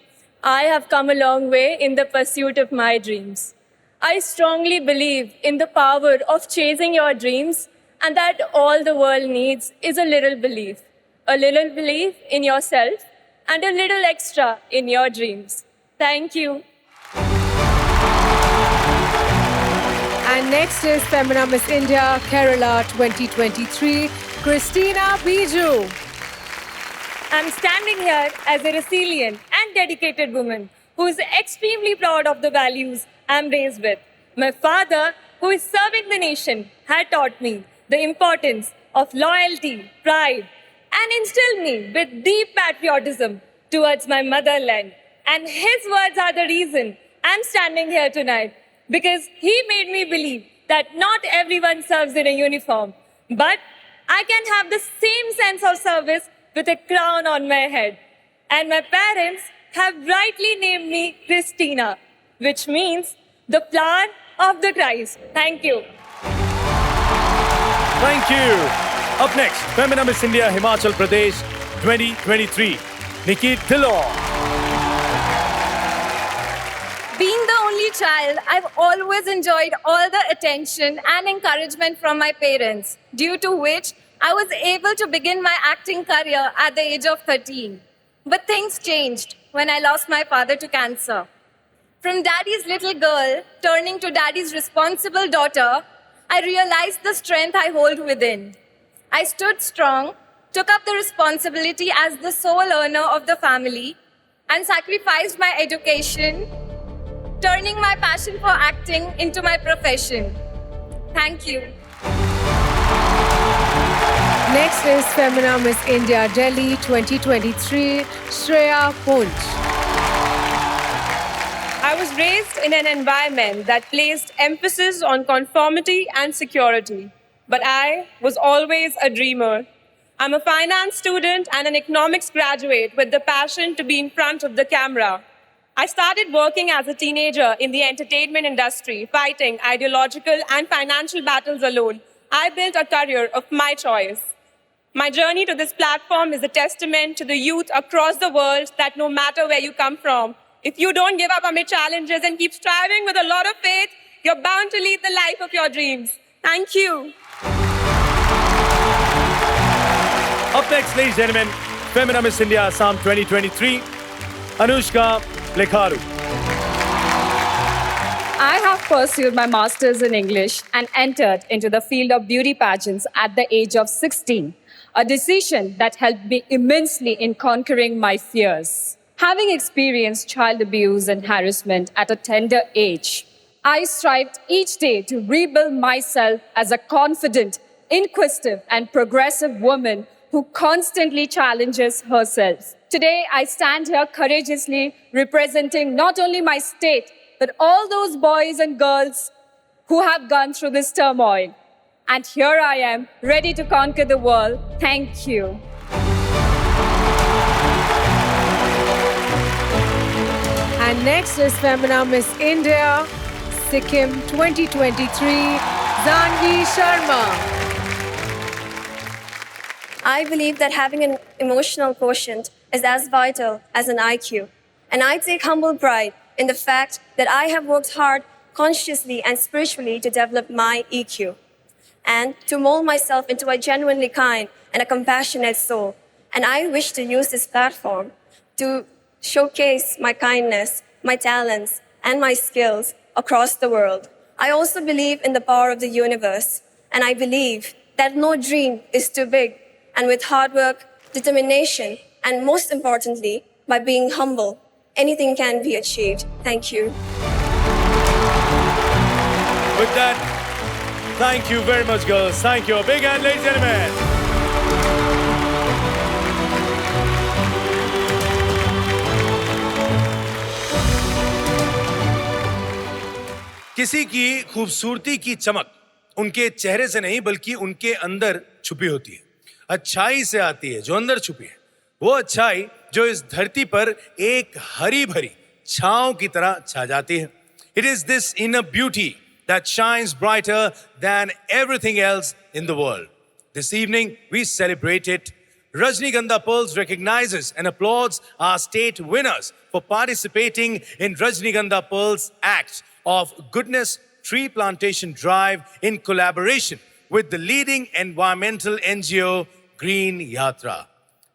I have come a long way in the pursuit of my dreams. I strongly believe in the power of chasing your dreams, and that all the world needs is a little belief in yourself and a little extra in your dreams. Thank you. And next is Femina Miss India Kerala 2023, Christina Biju. I'm standing here as a resilient and dedicated woman who is extremely proud of the values I'm raised with. My father, who is serving the nation, had taught me the importance of loyalty, pride, and instilled me with deep patriotism towards my motherland. And his words are the reason I'm standing here tonight, because he made me believe that not everyone serves in a uniform, but I can have the same sense of service with a crown on my head. And my parents have rightly named me Christina, which means the flower of the Christ. Thank you. Thank you. Up next, Femina Miss India Himachal Pradesh 2023, Nikki Dhillon. Being the only child, I've always enjoyed all the attention and encouragement from my parents, due to which I was able to begin my acting career at the age of 13. But things changed when I lost my father to cancer. From daddy's little girl turning to daddy's responsible daughter, I realized the strength I hold within. I stood strong, took up the responsibility as the sole earner of the family, and sacrificed my education, turning my passion for acting into my profession. Thank you. Next is Femina Miss India Delhi 2023, Shreya Punj. I was raised in an environment that placed emphasis on conformity and security, but I was always a dreamer. I'm a finance student and an economics graduate with the passion to be in front of the camera. I started working as a teenager in the entertainment industry, fighting ideological and financial battles alone. I built a career of my choice. My journey to this platform is a testament to the youth across the world that no matter where you come from, if you don't give up amid challenges and keep striving with a lot of faith, you're bound to lead the life of your dreams. Thank you. Up next, ladies and gentlemen, Femina Miss India Assam 2023, Anushka Lekharu. I have pursued my master's in English and entered into the field of beauty pageants at the age of 16, a decision that helped me immensely in conquering my fears. Having experienced child abuse and harassment at a tender age, I strived each day to rebuild myself as a confident, inquisitive, and progressive woman who constantly challenges herself. Today, I stand here courageously representing not only my state, but all those boys and girls who have gone through this turmoil. And here I am, ready to conquer the world. Thank you. And next is Femina Miss India, Sikkim 2023, Zanvi Sharma. I believe that having an emotional quotient is as vital as an IQ. And I take humble pride in the fact that I have worked hard consciously and spiritually to develop my EQ and to mold myself into a genuinely kind and a compassionate soul. And I wish to use this platform to showcase my kindness, my talents, and my skills across the world. I also believe in the power of the universe, and I believe that no dream is too big. And with hard work, determination, and most importantly, by being humble, anything can be achieved. Thank you. With that, thank you very much, girls. Thank you. A big hand, ladies and gentlemen. किसी की खूबसूरती की चमक उनके चेहरे से नहीं बल्कि उनके अंदर छुपी होती है, अच्छाई से आती है जो अंदर छुपी है, वो अच्छाई जो इस धरती पर एक हरी भरी छांव की तरह छा जाती है. It is this inner beauty that shines brighter than everything else in the world. This evening we celebrate it. Rajnigandha Pearls recognizes and applauds our state winners for participating in Rajnigandha Pearls Act of Goodness Tree Plantation Drive in collaboration with the leading environmental NGO Green Yatra.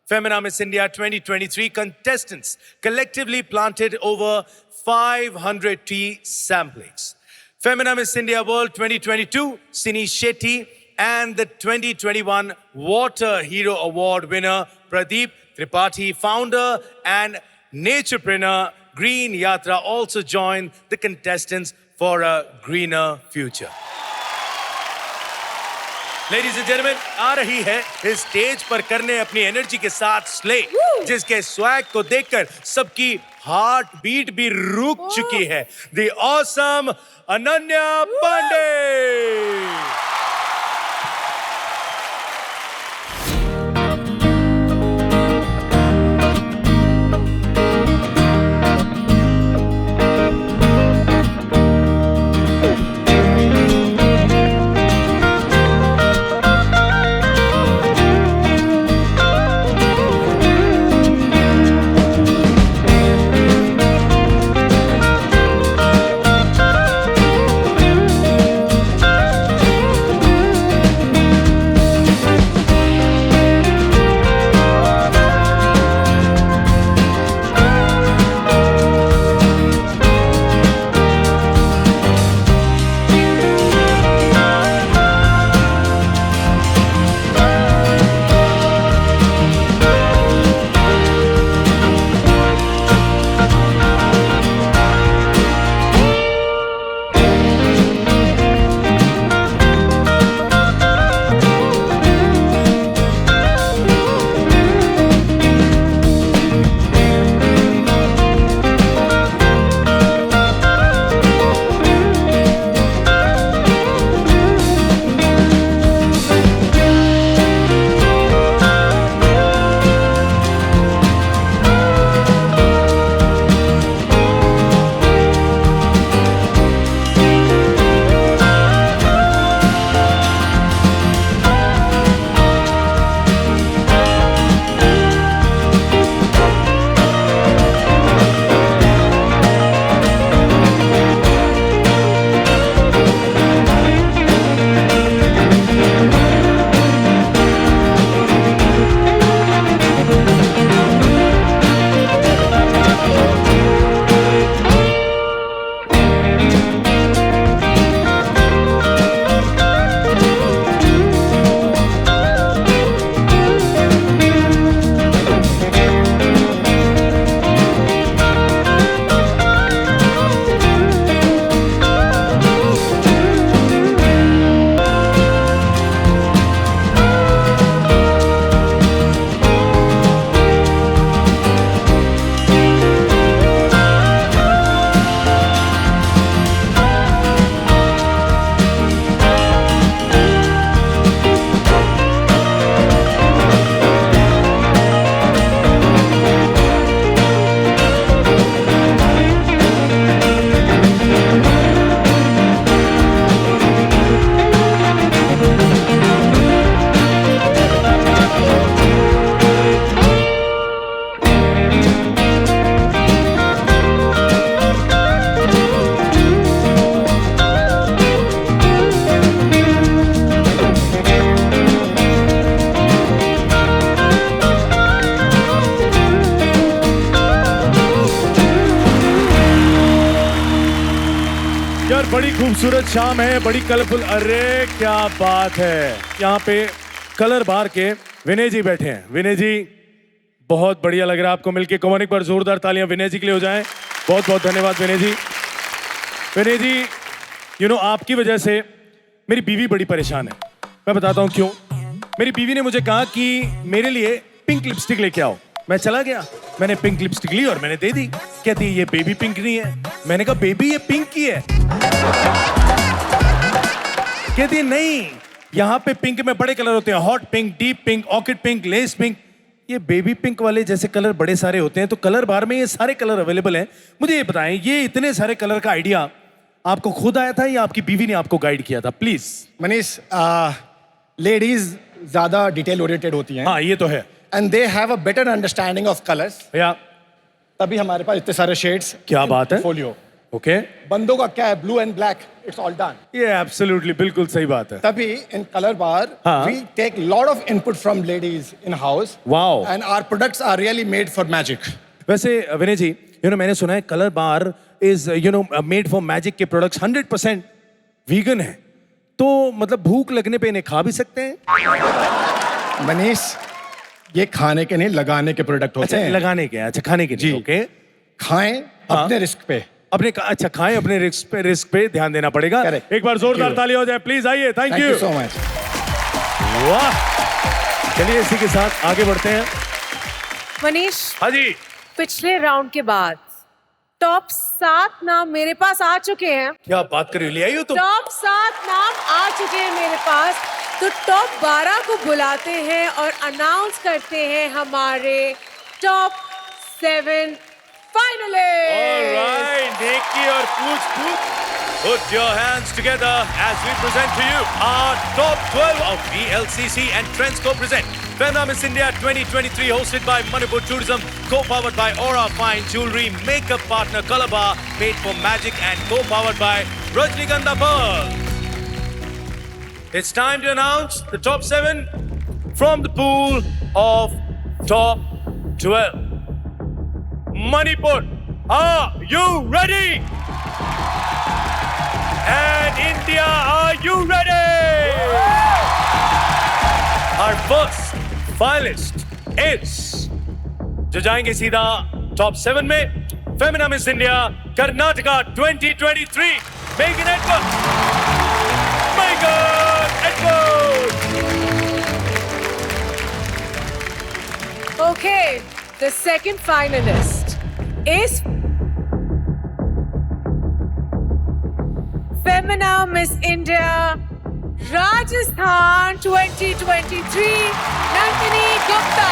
Femina Miss India 2023 contestants collectively planted over 500 tree samplings. Femina Miss India World 2022 Sini Shetty and the 2021 Water Hero Award winner Pradeep Tripathi, founder and naturepreneur Green Yatra, also joined the contestants for a greener future. Ladies and gentlemen, आ रही है इस stage पर करने अपनी energy के साथ slay, जिसके swag को देखकर सबकी हार्ट बीट भी रुक चुकी है. The awesome Ananya Pandey. यार बड़ी खूबसूरत शाम है, बड़ी कलरफुल। अरे क्या बात है। यहाँ पे कलर बार के विनय जी बैठे हैं। विनय जी, बहुत बढ़िया लग रहा है आपको मिलके। कौन एक बार जोरदार तालियां विनय जी के लिए हो जाएं। बहुत बहुत धन्यवाद विनय जी। विनय जी, आपकी वजह से मेरी बीवी बड़ी परेशान है। मैं बताता हूँ क्यों। मेरी बीवी ने मुझे कहा कि मेरे लिए पिंक लिपस्टिक लेके आओ। मैं चला गया, मैंने पिंक लिपस्टिक ली और मैंने दे दी। कहती है ये बेबी पिंक नहीं है। मैंने कहा बेबी ये पिंक की है। कहती है नहीं, यहाँ पे पिंक में बड़े कलर होते हैं, hot pink, deep pink, orchid pink, less pink. ये बेबी पिंक वाले जैसे कलर बड़े सारे होते हैं, तो कलर बार में ये सारे कलर अवेलेबल हैं। मुझे ये बताएं, ये इतने सारे कलर का आइडिया आपको खुद आया था या आपकी बीवी ने आपको गाइड किया था? प्लीज। मनीष, लेडीज ज्यादा डिटेल ओरिएंटेड होती हैं। हाँ, ये तो है। And they have a better understanding of colours. या तभी हमारे पास इतने सारे शेड्स। क्या बात है। फोलियो। ओके। बंदों का क्या है, blue and black, it's all done. ये एब्सोल्युटली बिल्कुल सही बात है। तभी इन कलर बार हाँ। We take lot of input from ladies in house. Wow. And our products are really made for magic. वैसे विनय जी, मैंने सुना है colour bar is made for magic के प्रोडक्ट्स 100% वीगन है। तो मतलब भूख लगने पे इन्हें खा भी सकते हैं? मनीष, ये खाने के नहीं, लगाने के प्रोडक्ट होते हैं। लगाने के, अच्छा खाने के। जी। ओके। खाएं अपने रिस्क पे। अच्छा खाएं अपने रिस्क पे ध्यान देना पड़ेगा। Correct. एक बार जोरदार ताली हो जाए प्लीज। आइए। Thank you so much. वाह, चलिए इसी के साथ आगे बढ़ते हैं। मनीष, हाँ जी। पिछले राउंड के बाद टॉप 7 नाम मेरे पास आ चुके हैं। क्या बात कर रही हो, ले आई हो तुम? टॉप 7 नाम आ चुके हैं मेरे पास। तो टॉप 12 को बुलाते हैं और अनाउंस करते हैं हमारे टॉप 7 फाइनलिस्ट। Alright, Neki और पूछ put your hands together as we present to you our top 12 of VLCC and Trendsco present Femina Miss India 2023, hosted by Manipur Tourism, co-powered by Aura Fine Jewelry, makeup partner Calabar, made for magic, and co-powered by Rajnigandha Pearl. It's time to announce the top 7 from the pool of top 12. Manipur, are you ready? And India, are you ready? Our first finalist is, जो जाएंगे सीधा top 7 में, Femina miss India Karnataka 2023, Megan Edward. Megan Edward. Okay, the second finalist is Femina Miss India Rajasthan 2023, Nandini Gupta.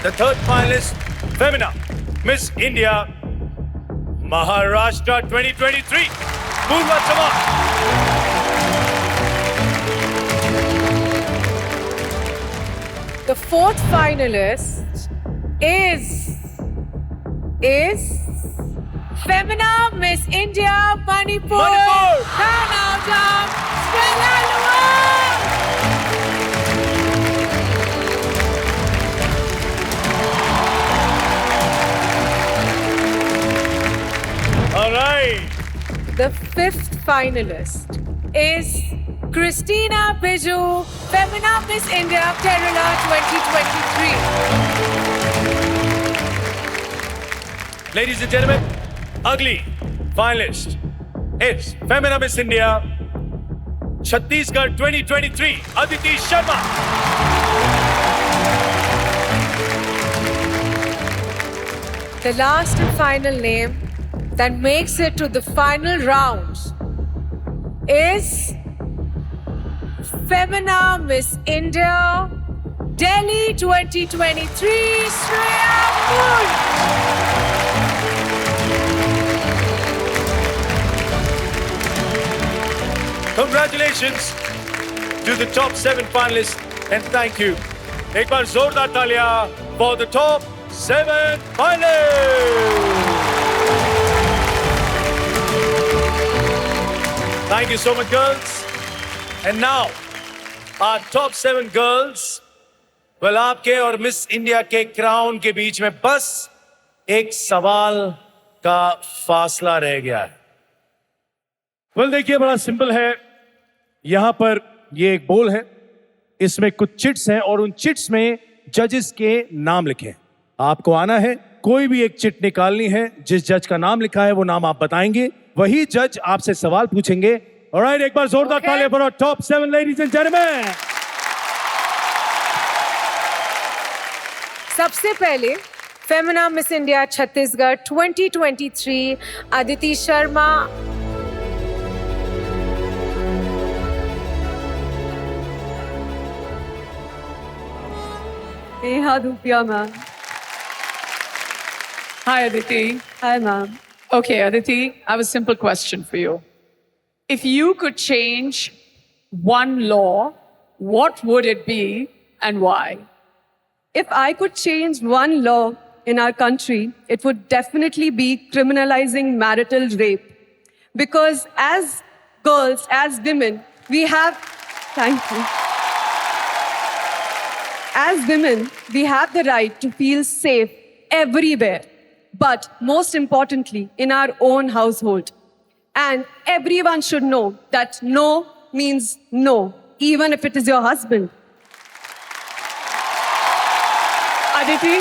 The third finalist, Femina Miss India Maharashtra 2023, Purva Chavan. The fourth finalist is Femina Miss India Manipur. Kanautam Stella Luang. All right. The fifth finalist is Christina Biju, Femina Miss India Kerala 2023. Ladies and gentlemen, ugly finalist is Femina Miss India Chhattisgarh 2023, Aditi Sharma. The last and final name that makes it to the final round is Femina Miss India Delhi 2023, Shreya Moon. Congratulations to the top 7 finalists and thank you. एक बार जोरदार तालियां for the top 7 finalists. Thank you so much, girls. And now, our top 7 girls. Well, आपके और miss India के crown के बीच में बस एक सवाल का फासला रह गया है। वेल देखिए, बड़ा सिंपल है। यहां पर ये एक बोल है, इसमें कुछ चिट्स हैं और उन चिट्स में जजेस के नाम लिखे हैं। आपको आना है, कोई भी एक चिट निकालनी है, जिस जज का नाम लिखा है वो नाम आप बताएंगे, वही जज आपसे सवाल पूछेंगे। ऑलराइट, एक बार जोरदार तालियां for top 7 ladies and gentleman. सबसे पहले Femina miss India Chhattisgarh 2023 Aditi Sharma. Neha Dhupia, ma'am. Hi, Aditi. Hi, ma'am. Okay, Aditi, I have a simple question for you. If you could change one law, what would it be and why? If I could change one law in our country, it would definitely be criminalizing marital rape. Because as girls, as women, we have, thank you. As women, we have the right to feel safe everywhere, but most importantly, in our own household. And everyone should know that no means no, even if it is your husband. Aditi,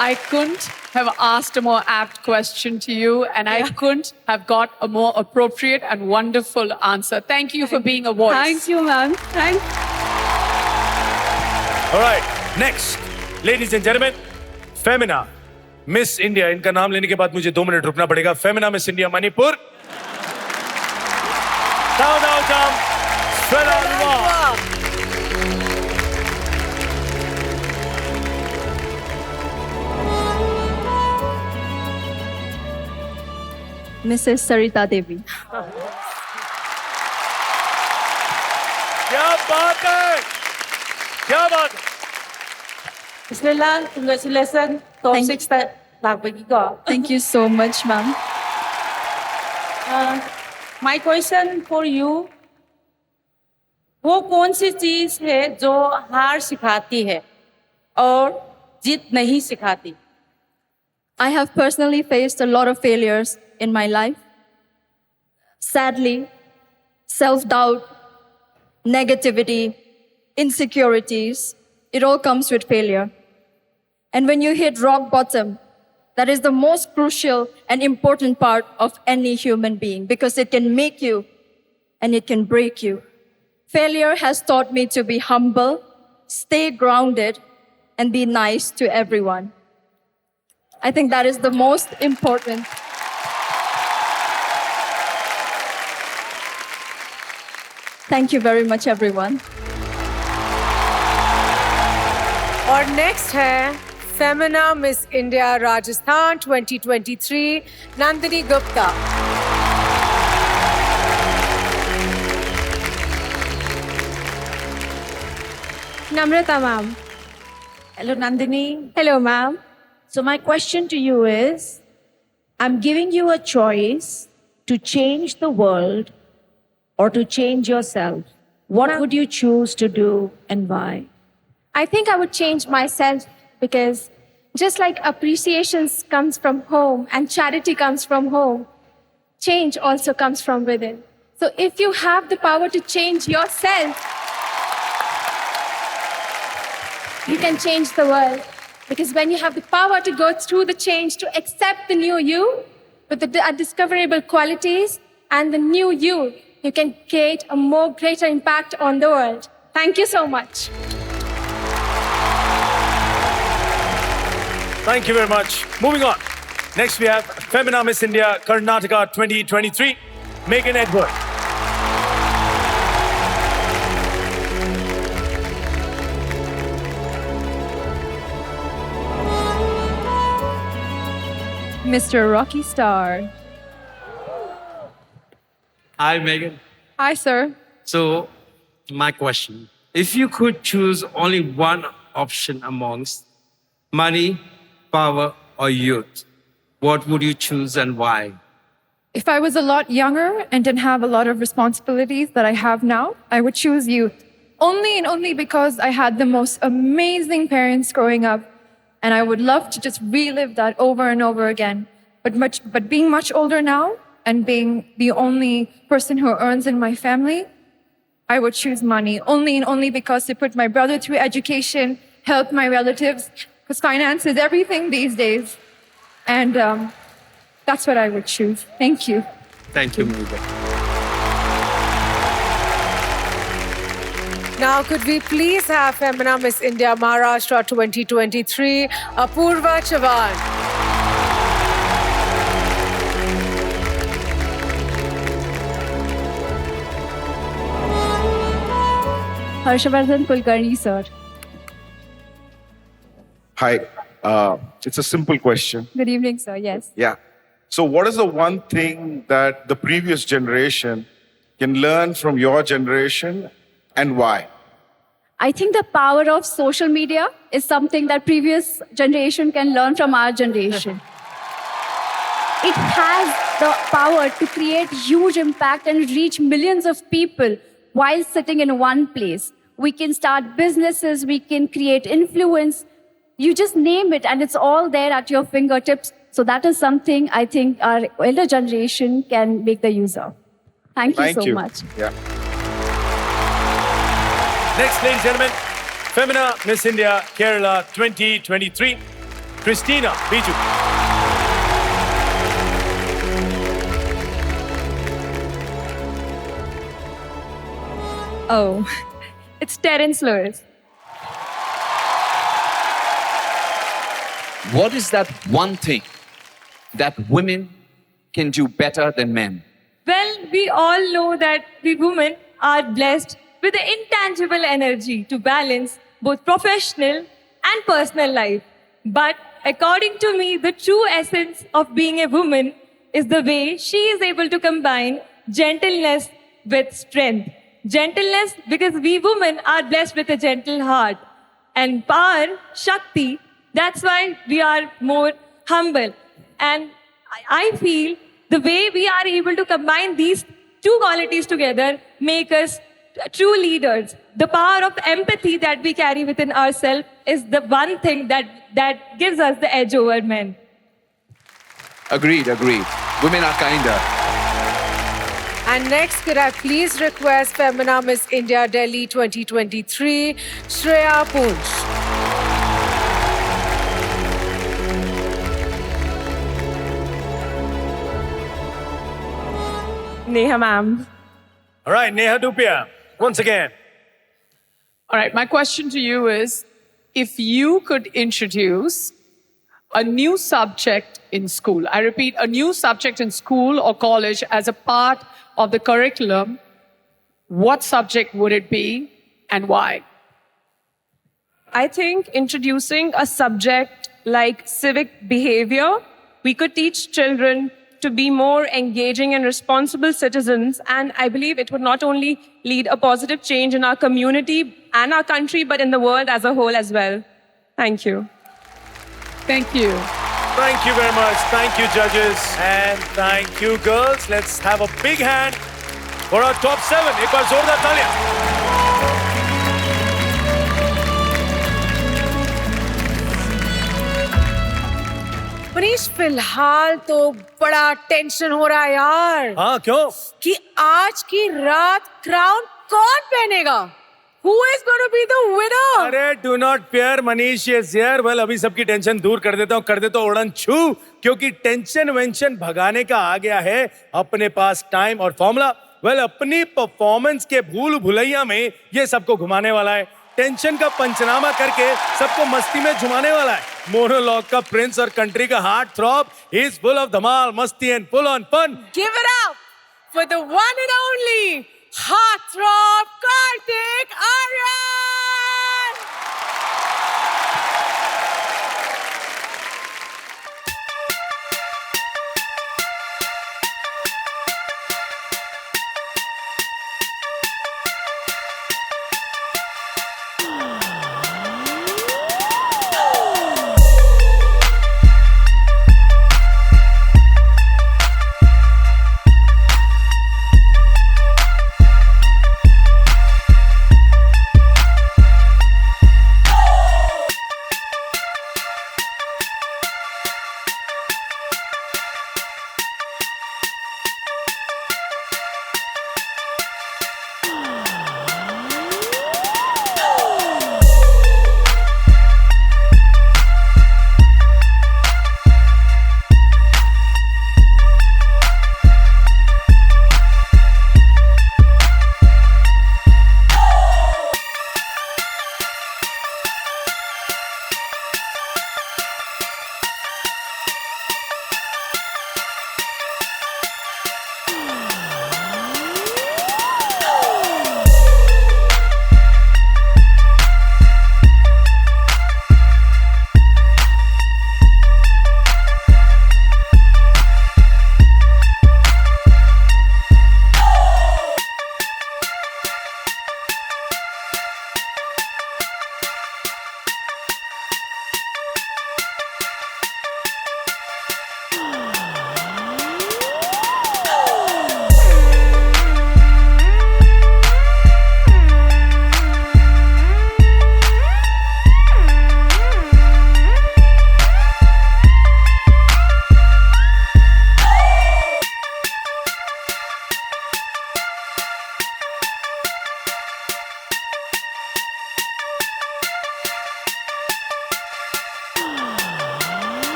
I couldn't have asked a more apt question to you, and I couldn't have got a more appropriate and wonderful answer. Thank you for being a voice. Thank you, ma'am. Thank alright, next ladies and gentleman, Femina miss India. इनका नाम लेने के बाद मुझे 2 minute रुकना पड़ेगा। Femina miss India Manipur, Mrs. Sarita Devi. क्या बात है, क्या बात है। congratulations. Thank you so much, ma'am. My question for you, वो कौन सी चीज है जो हार सिखाती है और जीत नहीं सिखाती? I have personally faced a lot of failures in my life. Sadly, self-doubt, negativity, insecurities, it all comes with failure. And when you hit rock bottom, that is the most crucial and important part of any human being because it can make you and it can break you. Failure has taught me to be humble, stay grounded, and be nice to everyone. I think that is the most important. Thank you very much, everyone. और next है Femina miss India Rajasthan 2023 Nandini Gupta. Namrata ma'am. Hello, Nandini. Hello ma'am. So my question to you is, I'm giving you a choice to change the world or to change yourself. What would you choose to do and why? I think I would change myself because just like appreciation comes from home and charity comes from home, change also comes from within. So if you have the power to change yourself, you can change the world. Because when you have the power to go through the change, to accept the new you with the undiscoverable qualities and the new you, you can create a more greater impact on the world. Thank you so much. Thank you very much. Moving on. Next we have Femina Miss India Karnataka 2023, Megan Edward. Mr. Rocky Star. Hi, Megan. Hi, sir. So, my question. If you could choose only one option amongst money, power, or youth, what would you choose and why? If I was a lot younger and didn't have a lot of responsibilities that I have now, I would choose youth. Only and only because I had the most amazing parents growing up, and I would love to just relive that over and over again. But being much older now and being the only person who earns in my family, I would choose money only and only because they put my brother through education, help my relatives, because finance is everything these days. And that's what I would choose. Thank you. Thank you, Mega. Now, could we please have Femina Miss India Maharashtra 2023, Apurva Chavan. Harshavardhan Kulkarni, sir. Hi, it's a simple question. Good evening, sir. Yes. Yeah. So, what is the one thing that the previous generation can learn from your generation and why? I think the power of social media is something that previous generation can learn from our generation. It has the power to create huge impact and reach millions of people while sitting in one place. We can start businesses, we can create influence. You just name it and it's all there at your fingertips. So that is something I think our elder generation can make the use of. Thank you so much. Yeah. Next, ladies and gentlemen, Femina Miss India Kerala 2023, Christina Biju. Oh, it's Terence Lewis. What is that one thing that women can do better than men? Well, we all know that we women are blessed with the intangible energy to balance both professional and personal life. But according to me, the true essence of being a woman is the way she is able to combine gentleness with strength. Gentleness, because we women are blessed with a gentle heart. And power, Shakti, that's why we are more humble. And I feel the way we are able to combine these two qualities together make us true leaders. The power of empathy that we carry within ourselves is the one thing that gives us the edge over men. Agreed. Women are kinder. And next, could I please request Femina Miss India Delhi 2023, Shreya Poonch. Neha ma'am. All right, Neha Dupia, once again. All right, my question to you is, if you could introduce a new subject in school, I repeat, a new subject in school or college as a part of the curriculum, what subject would it be and why? I think introducing a subject like civic behavior, we could teach children to be more engaging and responsible citizens. And I believe it would not only lead a positive change in our community and our country, but in the world as a whole as well. Thank you. Thank you. Thank you very much. Thank you, judges. And thank you, girls. Let's have a big hand for our top 7. एक बार जोरदार तालियां. मनीष, फिलहाल तो बड़ा tension हो रहा है यार. हाँ, क्यों? कि आज की रात क्राउन कौन पहनेगा? Who is going to be the winner? अरे do not fear, Manish is here. Well, अभी सबकी टेंशन दूर कर देता हूँ, कर देता हूँ उड़न छू, क्योंकि टेंशन वेंशन भगाने का आ गया है अपने पास टाइम और फॉर्मूला. Well, अपनी परफॉर्मेंस के भूल भुलैया में ये सबको घुमाने वाला है. टेंशन का पंचनामा करके सबको मस्ती में झुमाने वाला है. मोनोलॉग का प्रिंस और कंट्री का heart throb, he is full of धमाल, मस्ती and full on fun. Give it up for the one and only heartthrob Kartik Aaryan.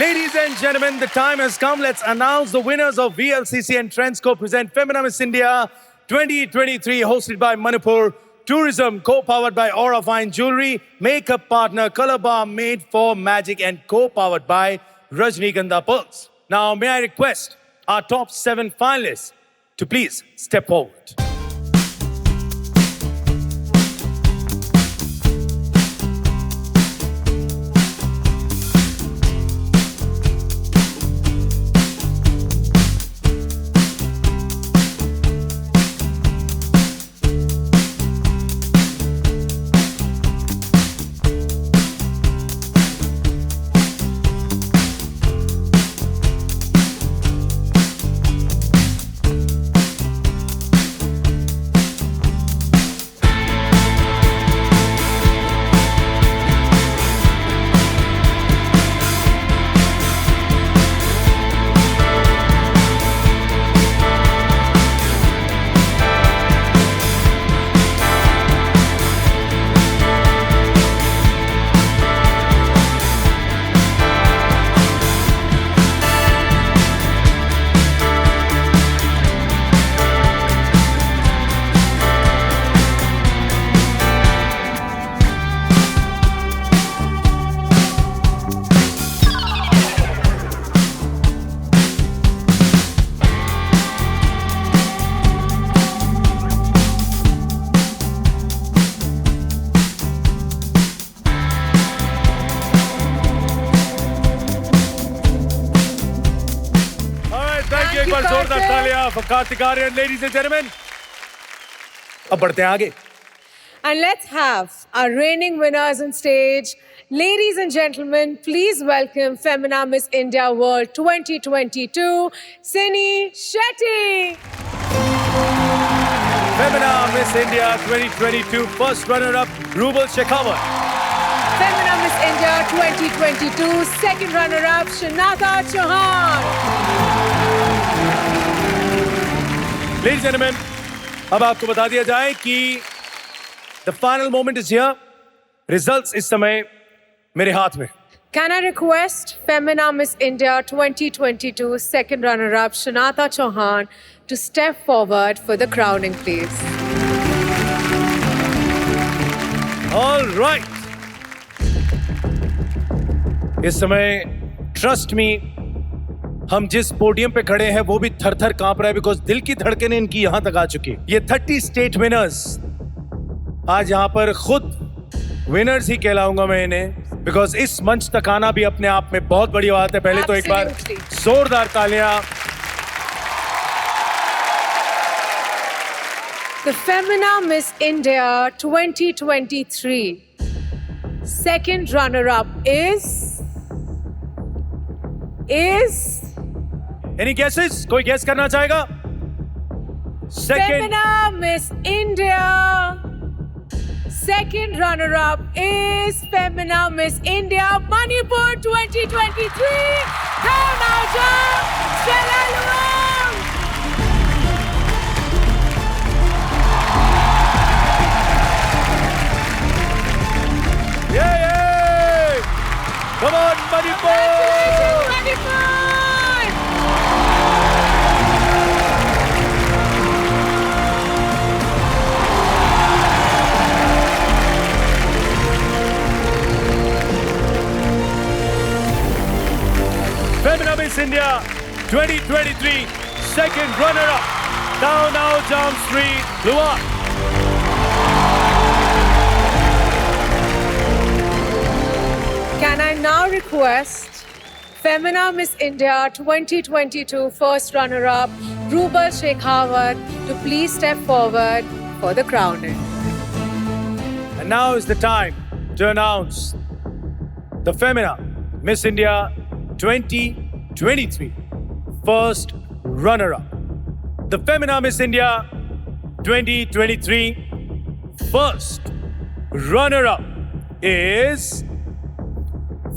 Ladies and gentlemen, the time has come. Let's announce the winners of VLCC and Trendscope present Femina Miss India 2023, hosted by Manipur Tourism, co-powered by Aura Fine Jewelry, makeup partner Color Bar Made for Magic, and co-powered by Rajnigandha Pearls. Now, may I request our top 7 finalists to please step forward. एक बार जोरदार तालियां for Kartik Aaryan, ladies and gentlemen. अब बढ़ते हैं आगे. And let's have our reigning winners on stage. Ladies and gentlemen, please welcome Femina Miss India World 2022, Sini Shetty. Femina Miss India 2022, first runner-up, Rubal Shekhawat. Femina Miss India 2022, second runner-up, Shanata Chauhan. Ladies and gentlemen, अब आपको बता दिया जाए कि the final moment is here. Results इस समय मेरे हाथ में. Can I request Femina Miss India 2022 second runner-up Shanata Chauhan to step forward for the crowning, please? All right. इस समय trust me, हम जिस पोडियम पे खड़े हैं वो भी थर-थर कांप रहा है बिकॉज दिल की धड़कनें इनकी यहां तक आ चुकी. ये 30 स्टेट विनर्स आज यहां पर खुद विनर्स ही कहलाऊंगा मैं इन्हें बिकॉज इस मंच तक आना भी अपने आप में बहुत बड़ी बात है. पहले तो एक बार जोरदार तालियां. The Femina Miss India 2023 second runner-up is Any guesses? कोई guess करना चाहेगा? Second Femina Miss India second runner-up is Femina Miss India Manipur 2023, Thamauja Selaluang. Yay! Come on, Manipur! Congratulations, Manipur! Femina Miss India 2023 second runner-up, Down Jam Street, Luwak. Can I now request Femina Miss India 2022 first runner-up Rubal Shekhawat to please step forward for the crowning. And now is the time to announce the Femina Miss India 2023 first runner-up. The Femina Miss India 2023 first runner-up is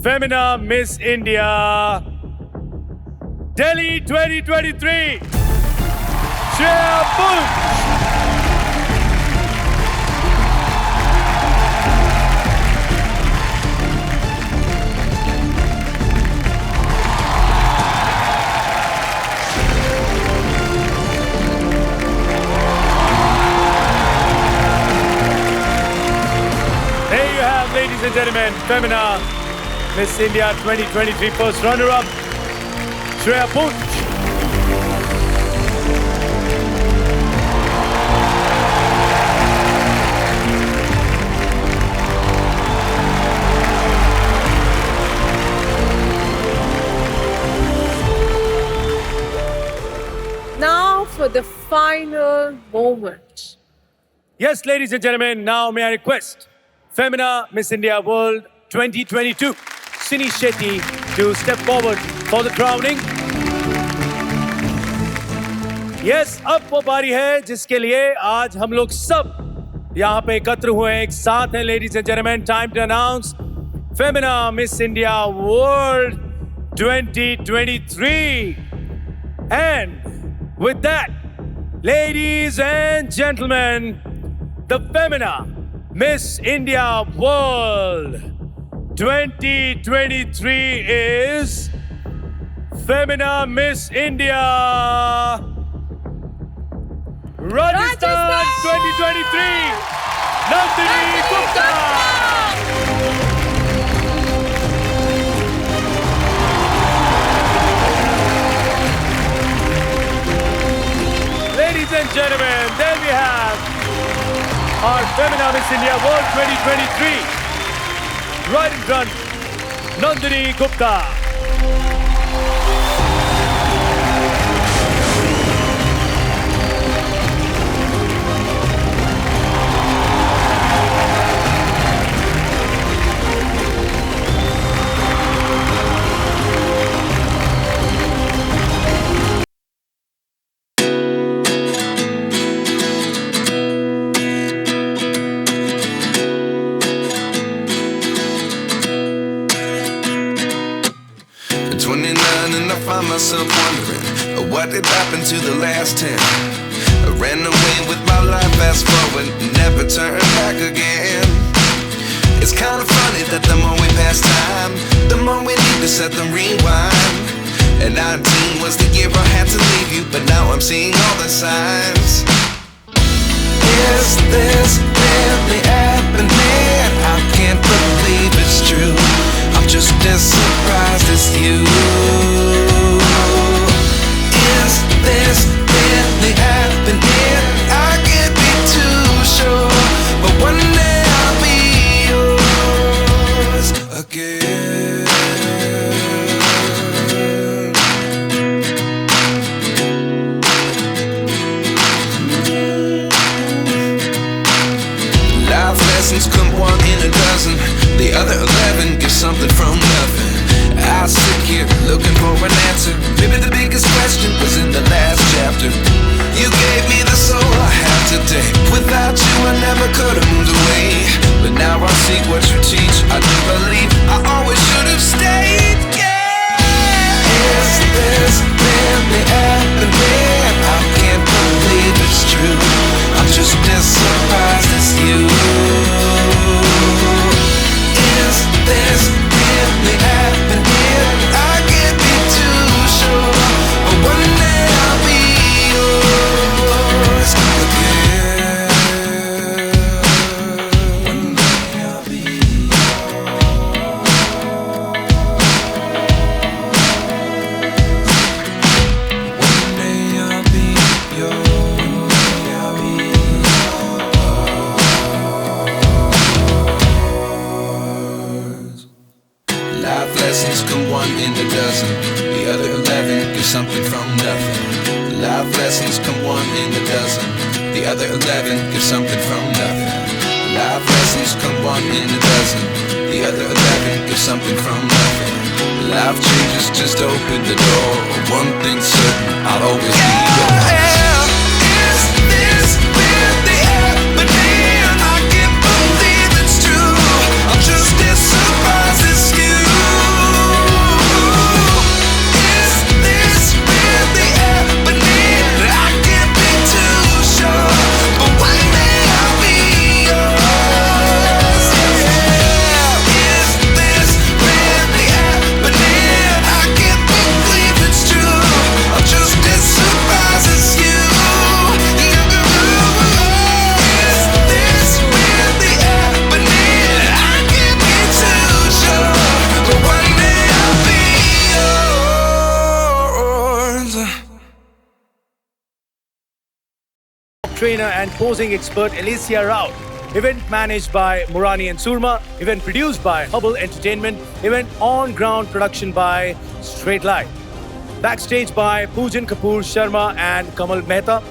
Femina Miss India Delhi 2023, Shreya Bunch. and gentlemen, Femina Miss India 2023 first runner-up, Shreya Poonch. Now for the final moment. Yes, ladies and gentlemen, now may I request Femina Miss India World 2022, Sini Shetty, to step forward for the crowning. Yes, अब वो बारी है जिसके लिए आज हम लोग सब यहाँ पे एकत्र हुए हैं, एक साथ हैं, ladies and gentlemen. Time to announce Femina Miss India World 2023. And with that, ladies and gentlemen, the Femina Miss India World 2023 is Femina Miss India Rajasthan 2023, Nandini Gupta. Ladies and gentlemen, there we have our Femina Miss India World 2023. Right in front, Nandini Gupta. Myself wondering what did happen to the last 10. I ran away with my life, fast forward, never turn back again. It's kind of funny that the more we pass time, the more we need to set them rewind. And 19 was the year I had to leave you, but now I'm seeing all the signs. Is this really happening? I can't believe it's true. I'm just as surprised as you. Is this really happening? I can't be too sure, but one day I'll be yours again. Life lessons come one in a dozen, the other 11 give something from nothing. I sit here looking for an answer. Maybe the biggest question was in the last chapter. You gave me the soul I have today. Without you I never could have moved away. But now I see what you teach. I do believe I always should have stayed. Yeah. Is this really happening? I can't believe it's true. I'm just as surprised as you. Is this really happening? I can't be too sure, but one day I'll be yours again. One day I'll be yours. One day I'll be yours. One day I'll be yours. Life lessons come one in a dozen, the other 11 give something from nothing. Life lessons come one in a dozen, the other 11 give something from nothing. Life lessons come one in a dozen, the other 11 give something from nothing. Life changes just open the door. One thing's certain, I'll always be yours. Is this really happening? I can't believe it's true. I'm just as surprised as you. Just as surprised as trainer and posing expert Alicia Rao. Event managed by Murani and Surma. Event produced by Hubble Entertainment. Event on-ground production by Straight Line. Backstage by Poojan Kapoor Sharma and Kamal Mehta.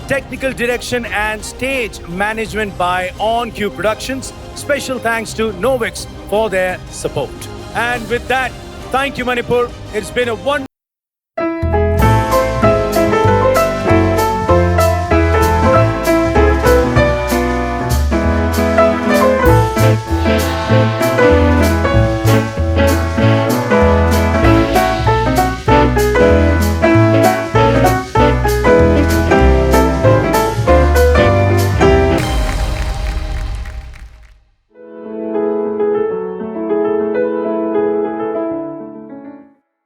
Technical direction and stage management by On Cue Productions. Special thanks to Novix for their support. And with that, thank you, Manipur. It's been a wonderful